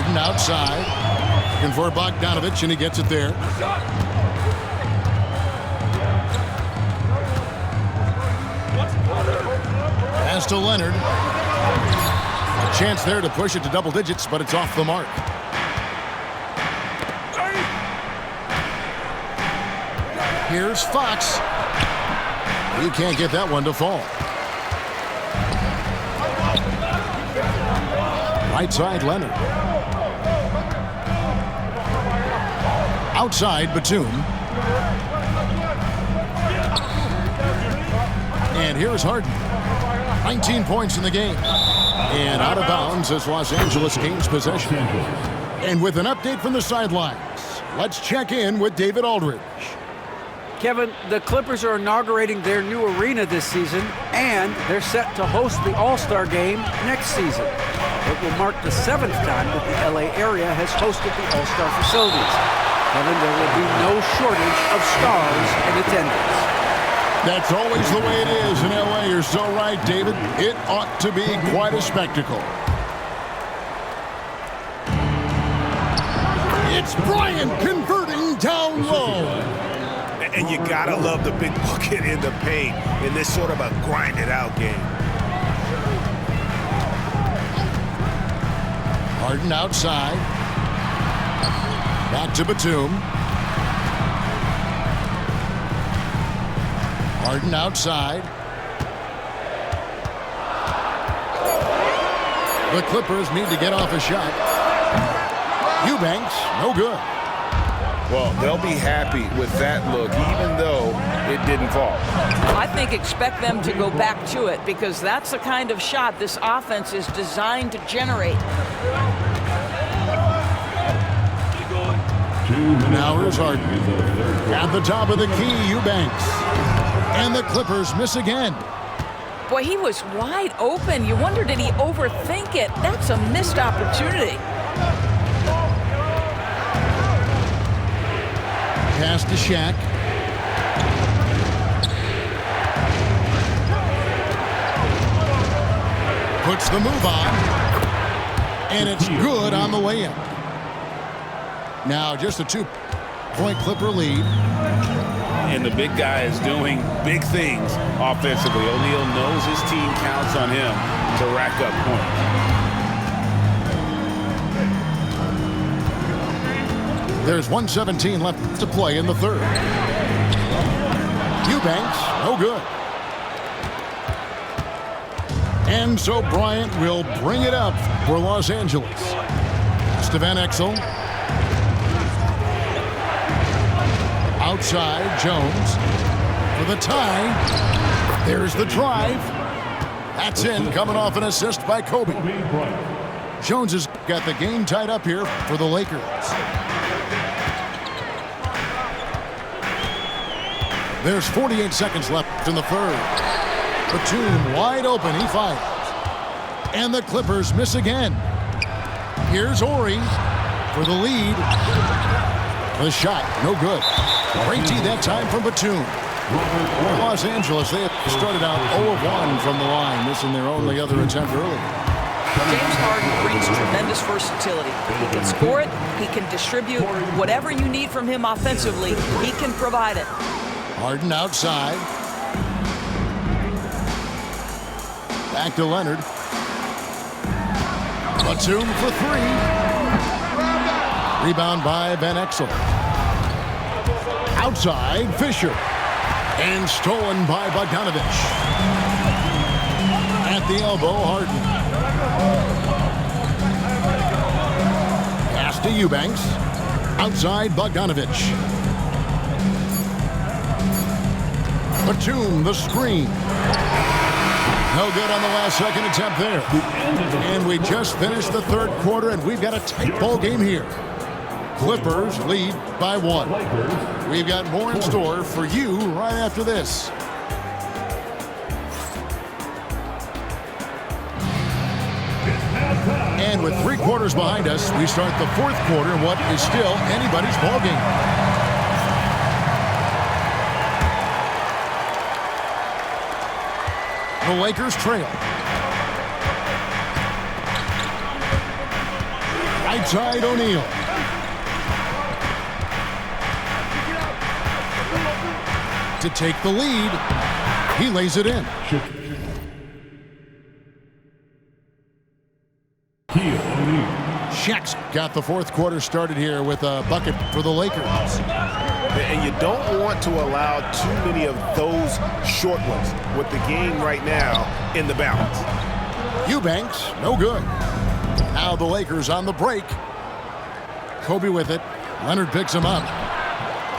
Harden outside. Looking for Bogdanovich, and he gets it there. Pass to Leonard. A chance there to push it to double digits, but it's off the mark. Here's Fox. He can't get that one to fall. Right side, Leonard. Outside, Batum. And here's Harden. 19 points in the game. And out of bounds as Los Angeles gains possession. And with an update from the sidelines, let's check in with David Aldridge. Kevin, the Clippers are inaugurating their new arena this season, and they're set to host the All-Star Game next season. It will mark the 7th time that the LA area has hosted the All-Star facilities. Kevin, there will be no shortage of stars in attendance. That's always the way it is in LA. You're so right, David. It ought to be quite a spectacle. It's Bryant converting down low. And you gotta love the big bucket in the paint in this sort of a grind-it-out game. Harden outside. Back to Batum. Harden outside. The Clippers need to get off a shot. Eubanks, no good. Well, they'll be happy with that look, even though it didn't fall. I think expect them to go back to it because that's the kind of shot this offense is designed to generate. Now here's Harden. At the top of the key, Eubanks. And the Clippers miss again. Boy, he was wide open. You wonder, did he overthink it? That's a missed opportunity. Pass to Shaq. Puts the move on. And it's good on the way in. Now just a 2-point Clipper lead. And the big guy is doing big things offensively. O'Neal knows his team counts on him to rack up points. There's 1:17 left to play in the third. Eubanks, no good. And so Bryant will bring it up for Los Angeles. Pass to Van Exel. Outside, Jones for the tie. There's the drive. That's in, coming off an assist by Kobe. Jones has got the game tied up here for the Lakers. There's 48 seconds left in the third. Batum wide open, he fires. And the Clippers miss again. Here's Ori for the lead. The shot, no good. Great tee that time from Batum. For Los Angeles, they have started out 0-1 from the line, missing their only other attempt early. James Harden brings tremendous versatility. He can score it, he can distribute. Whatever you need from him offensively, he can provide it. Harden outside. Back to Leonard. Batum for three. Rebound by Van Exel. Outside, Fisher. And stolen by Bogdanovich. At the elbow, Harden. Pass to Eubanks. Outside, Bogdanovich. Batum, the screen. No good on the last second attempt there. And we just finished the third quarter, and we've got a tight ball game here. Clippers lead by 1. We've got more in store for you right after this. And with 3 quarters behind us, we start the fourth quarter in what is still anybody's ball game. The Lakers trail. Right side, O'Neal. To take the lead, he lays it in. Shaq's got the fourth quarter started here with a bucket for the Lakers. And you don't want to allow too many of those short ones with the game right now in the balance. Eubanks, no good. Now the Lakers on the break. Kobe with it. Leonard picks him up.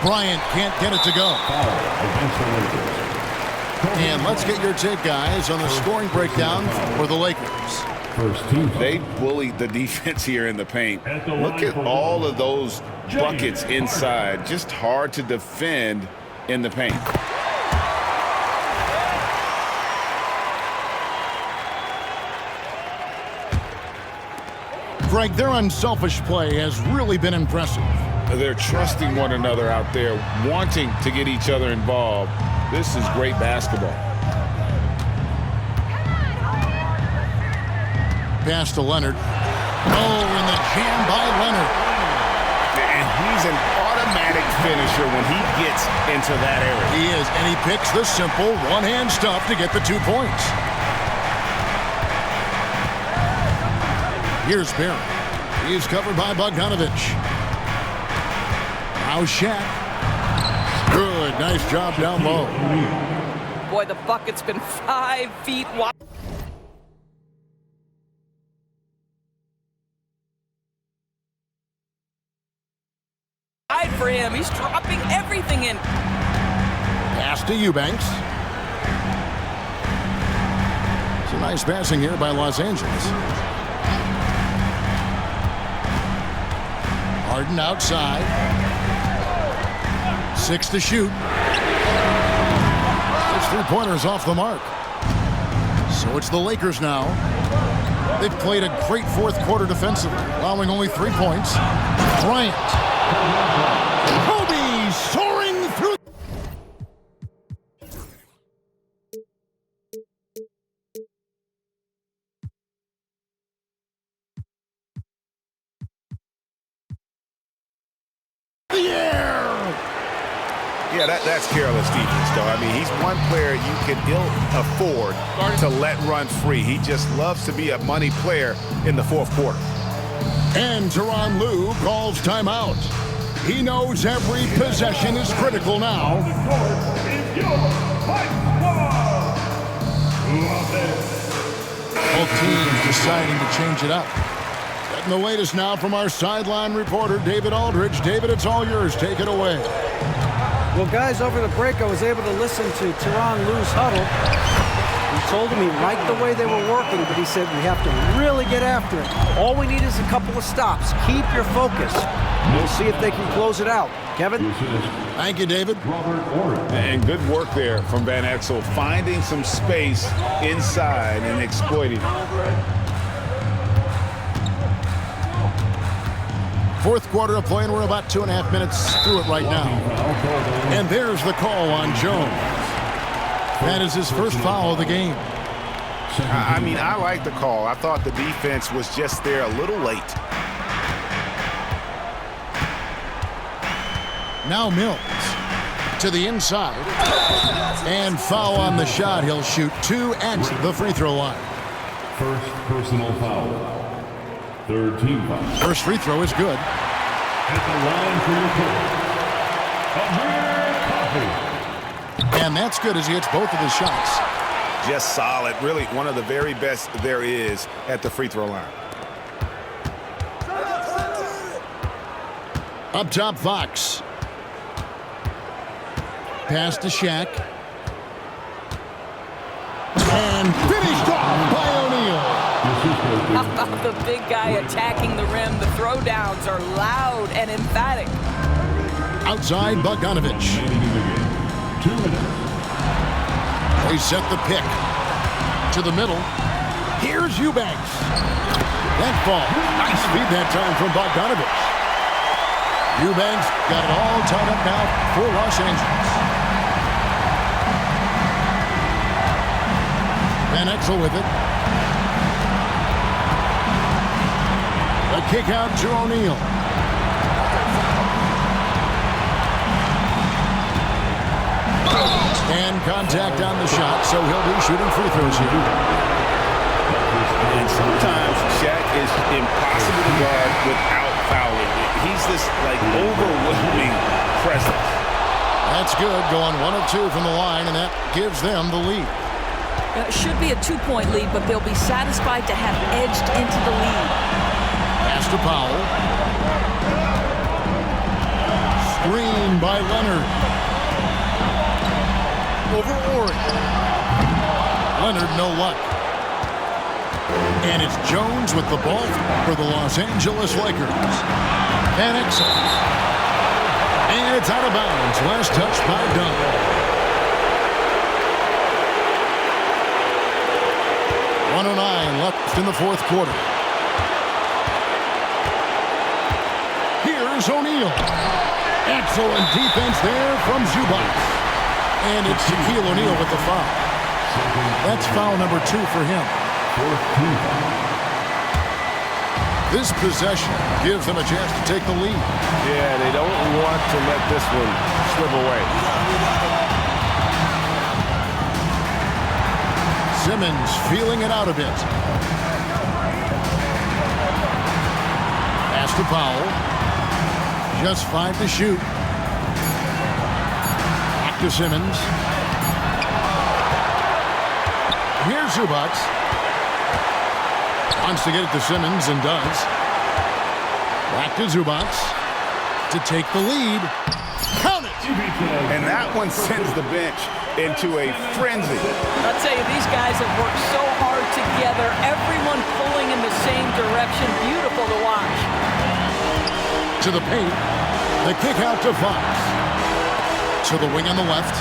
Bryant can't get it to go. And let's get your take, guys, on the scoring breakdown for the Lakers. They bullied the defense here in the paint. Look at all of those buckets inside. Just hard to defend in the paint. Greg, their unselfish play has really been impressive. They're trusting one another out there, wanting to get each other involved. This is great basketball. Pass to Leonard. Oh, and the jam by Leonard. And he's an automatic finisher when he gets into that area. He is, and he picks the simple one-hand stuff to get the 2 points. Here's Barry. He's covered by Bogdanovich. Now Shaq. Good, nice job down low. Boy, the bucket's been 5 feet wide. For him, he's dropping everything in. Pass to Eubanks. Some nice passing here by Los Angeles. Harden outside. 6 to shoot. Those 3-pointers off the mark. So it's the Lakers now. They've played a great fourth quarter defensively, allowing only 3 points. Bryant. Kobe soaring through. The air. Yeah, that's careless defense, though. I mean, he's one player you can ill afford to let run free. He just loves to be a money player in the fourth quarter. And Tyronn Lue calls timeout. He knows every possession is critical now. Both teams deciding to change it up. Getting the latest now from our sideline reporter, David Aldridge. David, it's all yours. Take it away. Well, guys, over the break, I was able to listen to Tyronn Lue's huddle. He told him he liked the way they were working, but he said we have to really get after it. All we need is a couple of stops. Keep your focus. We'll see if they can close it out. Kevin? Thank you, David. And good work there from Van Exel, finding some space inside and exploiting it. Fourth quarter of play, and we're about 2.5 minutes through it right now. And there's the call on Jones. That is his first foul of the game. I mean, I like the call. I thought the defense was just there a little late. Now Mills to the inside. And foul on the shot. He'll shoot 2 at the free throw line. First personal foul. Third team foul. First free throw is good. At the line for your point, Amir Coffey. And that's good as he hits both of his shots. Just solid. Really one of the very best there is at the free throw line. Up top, Fox. Pass to Shaq. And finished off by O'Neal. How about the big guy attacking the rim? The throwdowns are loud and emphatic. Outside, Bogdanovich. 2 minutes. They set the pick. To the middle. Here's Eubanks. That ball. Nice feed that time from Bogdanovich. Eubanks got it all tied up now for Los Angeles. Van Exel with it. The kick out to O'Neal. And contact on the shot, so he'll be shooting free throws here. And sometimes Shaq is impossible to guard without fouling. He's this, like, overwhelming presence. That's good, going 1 of 2 from the line, and that gives them the lead. It should be a 2-point lead, but they'll be satisfied to have edged into the lead. Pass to Powell. Screen by Leonard. Over Ori. Leonard, no luck. And it's Jones with the ball for the Los Angeles Lakers. Van Exel. And it's out of bounds. Last touch by Dunn. .109 left in the fourth quarter. Here's O'Neal. Excellent defense there from Zubac. And it's Shaquille O'Neal with the foul. That's foul number 2 for him. This possession gives them a chance to take the lead. Yeah, they don't want to let this one slip away. Simmons feeling it out a bit. Pass to Powell. Just 5 to shoot. Back to Simmons. Here's Zubac. Wants to get it to Simmons and does. Back to Zubac to take the lead. Count it! And that one sends the bench into a frenzy. I'll tell you, these guys have worked so hard together. Everyone pulling in the same direction. Beautiful to watch. To the paint. The kick out to Fox. To the wing on the left.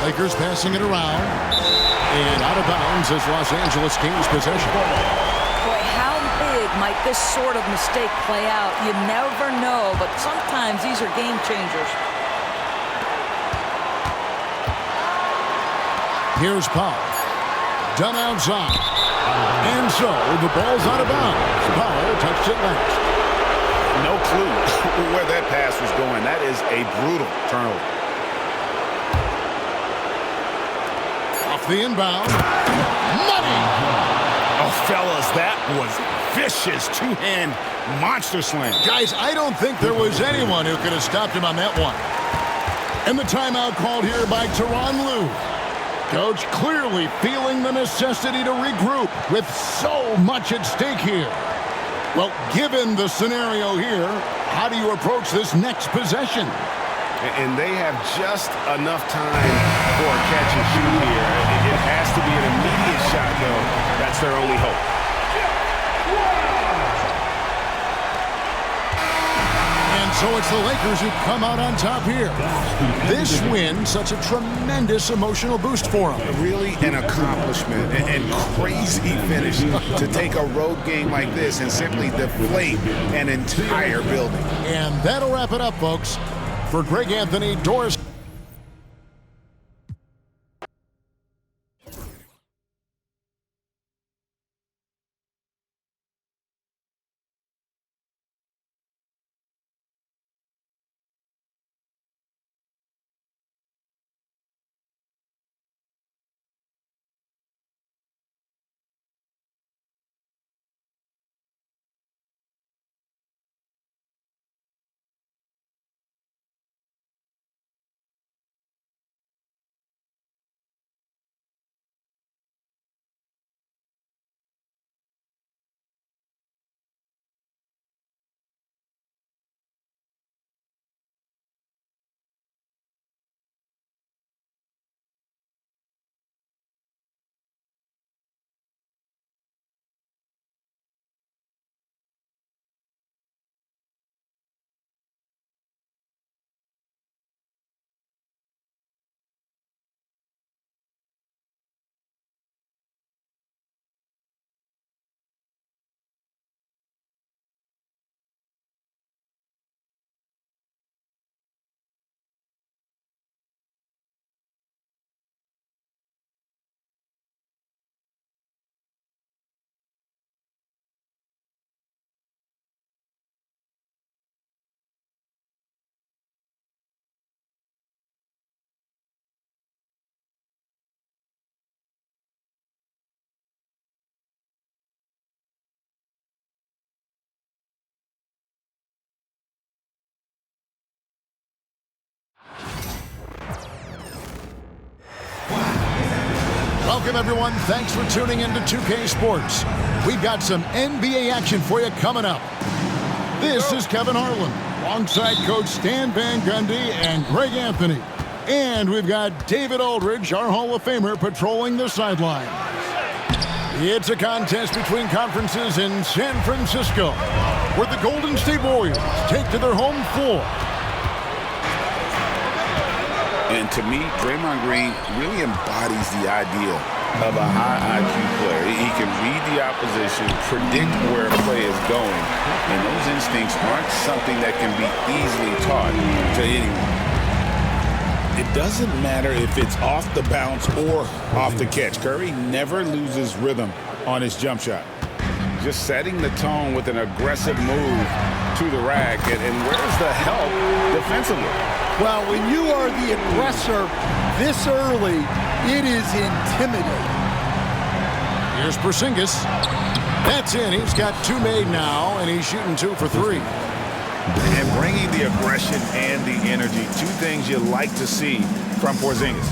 Lakers passing it around. And out of bounds as Los Angeles gains possession. Boy, how big might this sort of mistake play out? You never know, but sometimes these are game changers. Here's Powell. Done outside. And so the ball's out of bounds. Powell touched it last. No clue where that pass was going. That is a brutal turnover. Off the inbound. Money! Oh, fellas, that was vicious two-hand monster slam. Guys, I don't think there was anyone who could have stopped him on that one. And the timeout called here by Tyronn Lue. Coach clearly feeling the necessity to regroup with so much at stake here. Well, given the scenario here, how do you approach this next possession? And they have just enough time for a catch and shoot here. It has to be an immediate shot, though. That's their only hope. And so it's the Lakers who come out on top here. This win, such a tremendous emotional boost for them. Really an accomplishment and crazy finish to take a road game like this and simply deflate an entire building. And that'll wrap it up, folks. For Greg Anthony, Doris Welcome, everyone. Thanks for tuning in to 2K Sports. We've got some NBA action for you coming up. This is Kevin Harlan, alongside Coach Stan Van Gundy and Greg Anthony. And we've got David Aldridge, our Hall of Famer, patrolling the sidelines. It's a contest between conferences in San Francisco, where the Golden State Warriors take to their home floor. And to me, Draymond Green really embodies the idea of a high IQ player. He can read the opposition, predict where a play is going, and those instincts aren't something that can be easily taught to anyone. It doesn't matter if it's off the bounce or off the catch. Curry never loses rhythm on his jump shot. Just setting the tone with an aggressive move to the rack. And where's the help defensively? Well, when you are the aggressor this early, it is intimidating. Here's Porzingis. That's in. He's got 2 made now, and he's shooting 2 for 3. And bringing the aggression and the energy, 2 things you like to see from Porzingis.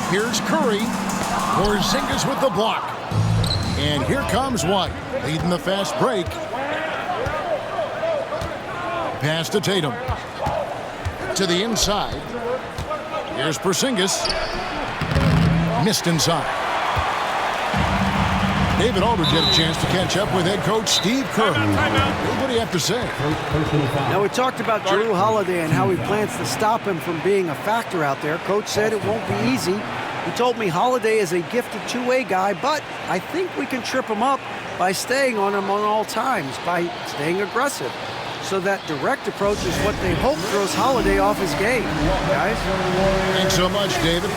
Here's Curry. Porzingis with the block. And here comes White, leading the fast break. Pass to Tatum. To the inside. Here's Porzingis. Missed inside. David Aldridge had a chance to catch up with head coach Steve Kerr. What do you have to say? Now, we talked about Jrue Holiday and how he plans to stop him from being a factor out there. Coach said it won't be easy. He told me Holiday is a gifted two-way guy, but I think we can trip him up by staying on him on all times, by staying aggressive. So that direct approach is what they hope throws Holiday off his game. Guys? Thanks so much, David.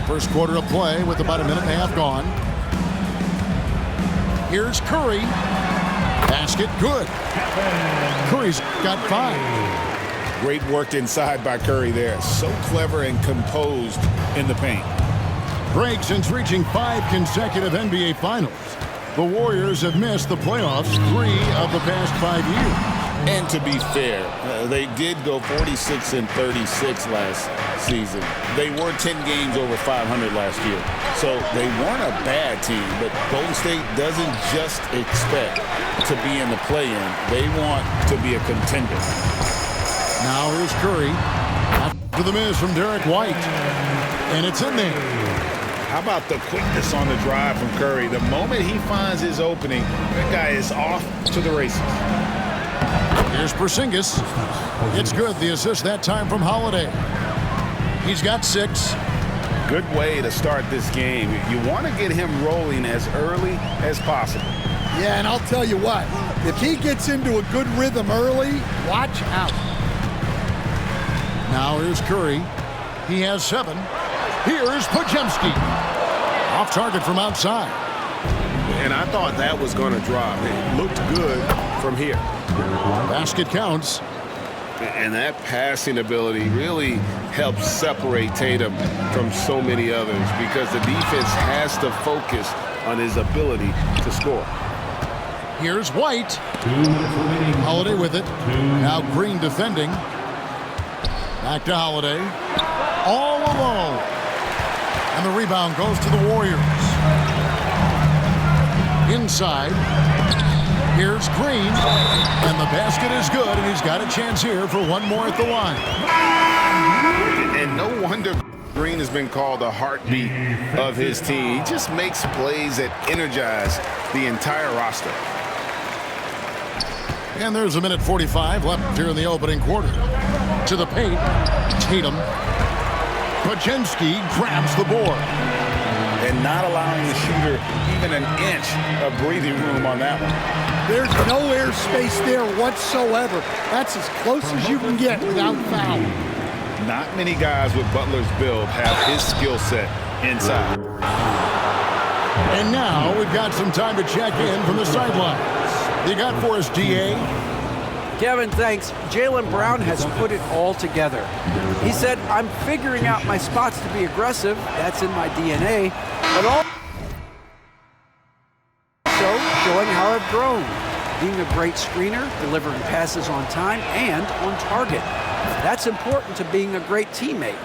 First quarter of play with about a minute and a half gone. Here's Curry. Basket good. Curry's got 5. Great work inside by Curry there. So clever and composed in the paint. Greg, since reaching 5 consecutive NBA Finals, the Warriors have missed the playoffs 3 of the past 5 years. And to be fair, they did go 46-36 last season. They were 10 games over 500 last year. So they weren't a bad team, but Golden State doesn't just expect to be in the play-in. They want to be a contender. Now here's Curry. After the miss from Derek White. And it's in there. How about the quickness on the drive from Curry? The moment he finds his opening, that guy is off to the races. Here's Porzingis. It's good. The assist that time from Holiday. He's got 6. Good way to start this game. You want to get him rolling as early as possible. Yeah, and I'll tell you what, if he gets into a good rhythm early, watch out. Now here's Curry. He has 7. Here's Podziemski. Off target from outside. And I thought that was going to drop. It looked good from here. Basket counts. And that passing ability really helps separate Tatum from so many others because the defense has to focus on his ability to score. Here's White. Holiday with it. Now Green defending. Back to Holiday. All alone. And the rebound goes to the Warriors. Inside. Here's Green. And the basket is good, and he's got a chance here for one more at the line. And no wonder Green has been called the heartbeat of his team. He just makes plays that energize the entire roster. And there's a minute 45 left here in the opening quarter. To the paint. Tatum. Podziemski grabs the board. And not allowing the shooter even an inch of breathing room on that one. There's no air space there whatsoever. That's as close as you can get without foul. Not many guys with Butler's build have his skill set inside. And now we've got some time to check in from the sidelines. You got for us, DA? Kevin, thanks. Jaylen Brown has put it all together. He said, I'm figuring out my spots to be aggressive. That's in my DNA. But also showing how I've grown. Being a great screener, delivering passes on time and on target. That's important to being a great teammate.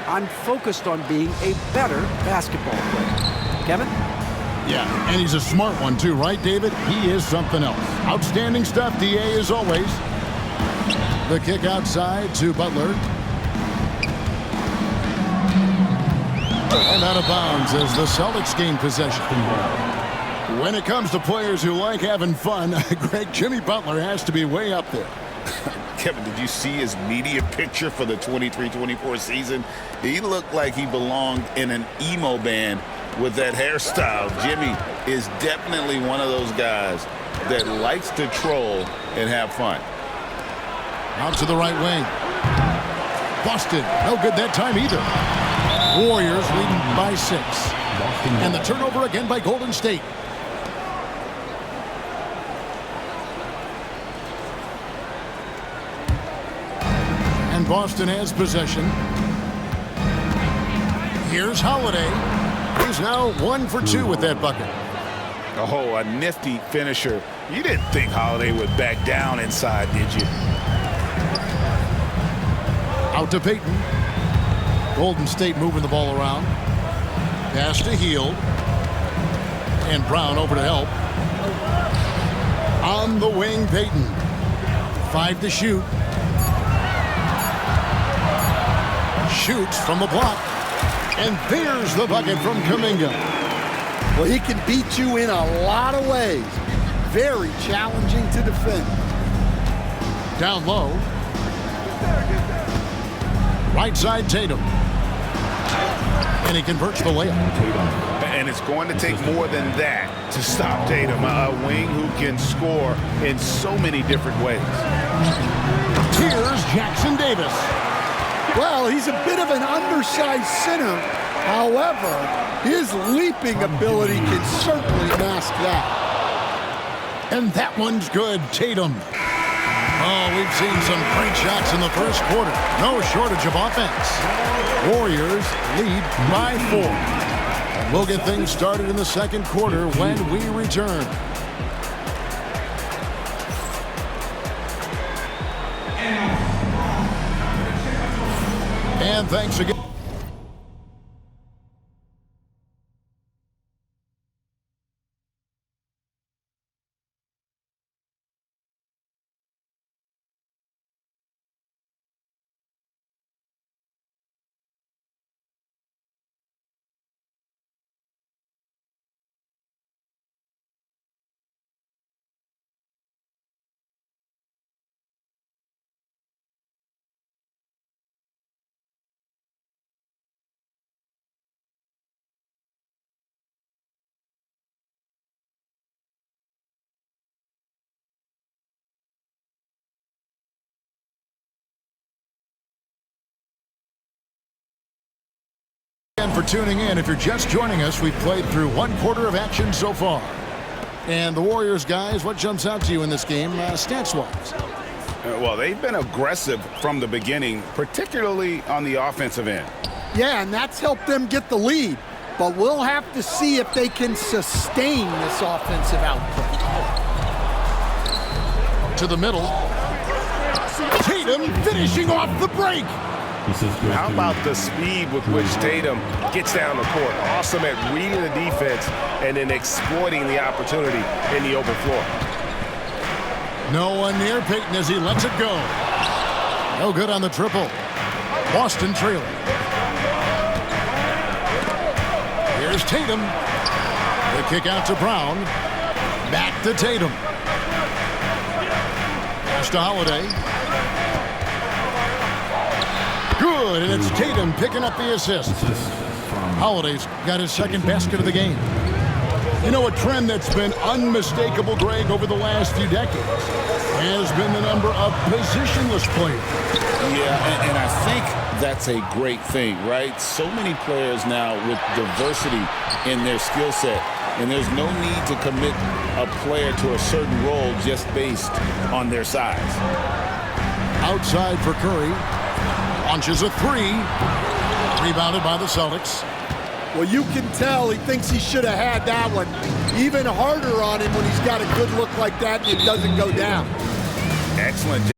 I'm focused on being a better basketball player. Kevin? Yeah, and he's a smart one too, right, David? He is something else. Outstanding stuff, DA, as always. The kick outside to Butler. And out of bounds as the Celtics gain possession. When it comes to players who like having fun, Greg, Jimmy Butler has to be way up there. Kevin, did you see his media picture for the 23-24 season? He looked like he belonged in an emo band with that hairstyle. Jimmy is definitely one of those guys that likes to troll and have fun. Out to the right wing. Boston, no good that time either. Warriors leading by 6. And the turnover again by Golden State. And Boston has possession. Here's Holiday. He's now 1 for 2 with that bucket. Oh, a nifty finisher. You didn't think Holiday would back down inside, did you? Out to Payton. Golden State moving the ball around. Pass to Hield. And Brown over to help. On the wing, Payton. 5 to shoot. Shoots from the block. And there's the bucket from Kuminga. Well, he can beat you in a lot of ways. Very challenging to defend. Down low. Right side, Tatum. And he converts the layup. And it's going to take more than that to stop Tatum, a wing who can score in so many different ways. Here's Jackson Davis. Well, he's a bit of an undersized center. However, his leaping ability can certainly mask that. And that one's good, Tatum. Oh, we've seen some great shots in the first quarter. No shortage of offense. Warriors lead by 4. We'll get things started in the second quarter when we return. And thanks again. And for tuning in, if you're just joining us, we've played through 1/4 of action so far. And the Warriors, guys, what jumps out to you in this game, stats-wise? Well, they've been aggressive from the beginning, particularly on the offensive end. Yeah, and that's helped them get the lead. But we'll have to see if they can sustain this offensive output. To the middle. Tatum finishing off the break. How about the speed with which Tatum gets down the court? Awesome at reading the defense and then exploiting the opportunity in the open floor. No one near Payton as he lets it go. No good on the triple. Boston trailing. Here's Tatum. The kick out to Brown. Back to Tatum. Pass to Holiday. Good, and it's Tatum picking up the assist. Holiday's got his second basket of the game. You know, a trend that's been unmistakable, Greg, over the last few decades has been the number of positionless players. Yeah, and I think that's a great thing, right? So many players now with diversity in their skill set, and there's no need to commit a player to a certain role just based on their size. Outside for Curry. Launches a three. Rebounded by the Celtics. Well, you can tell he thinks he should have had that one. Even harder on him when he's got a good look like that and it doesn't go down. Excellent.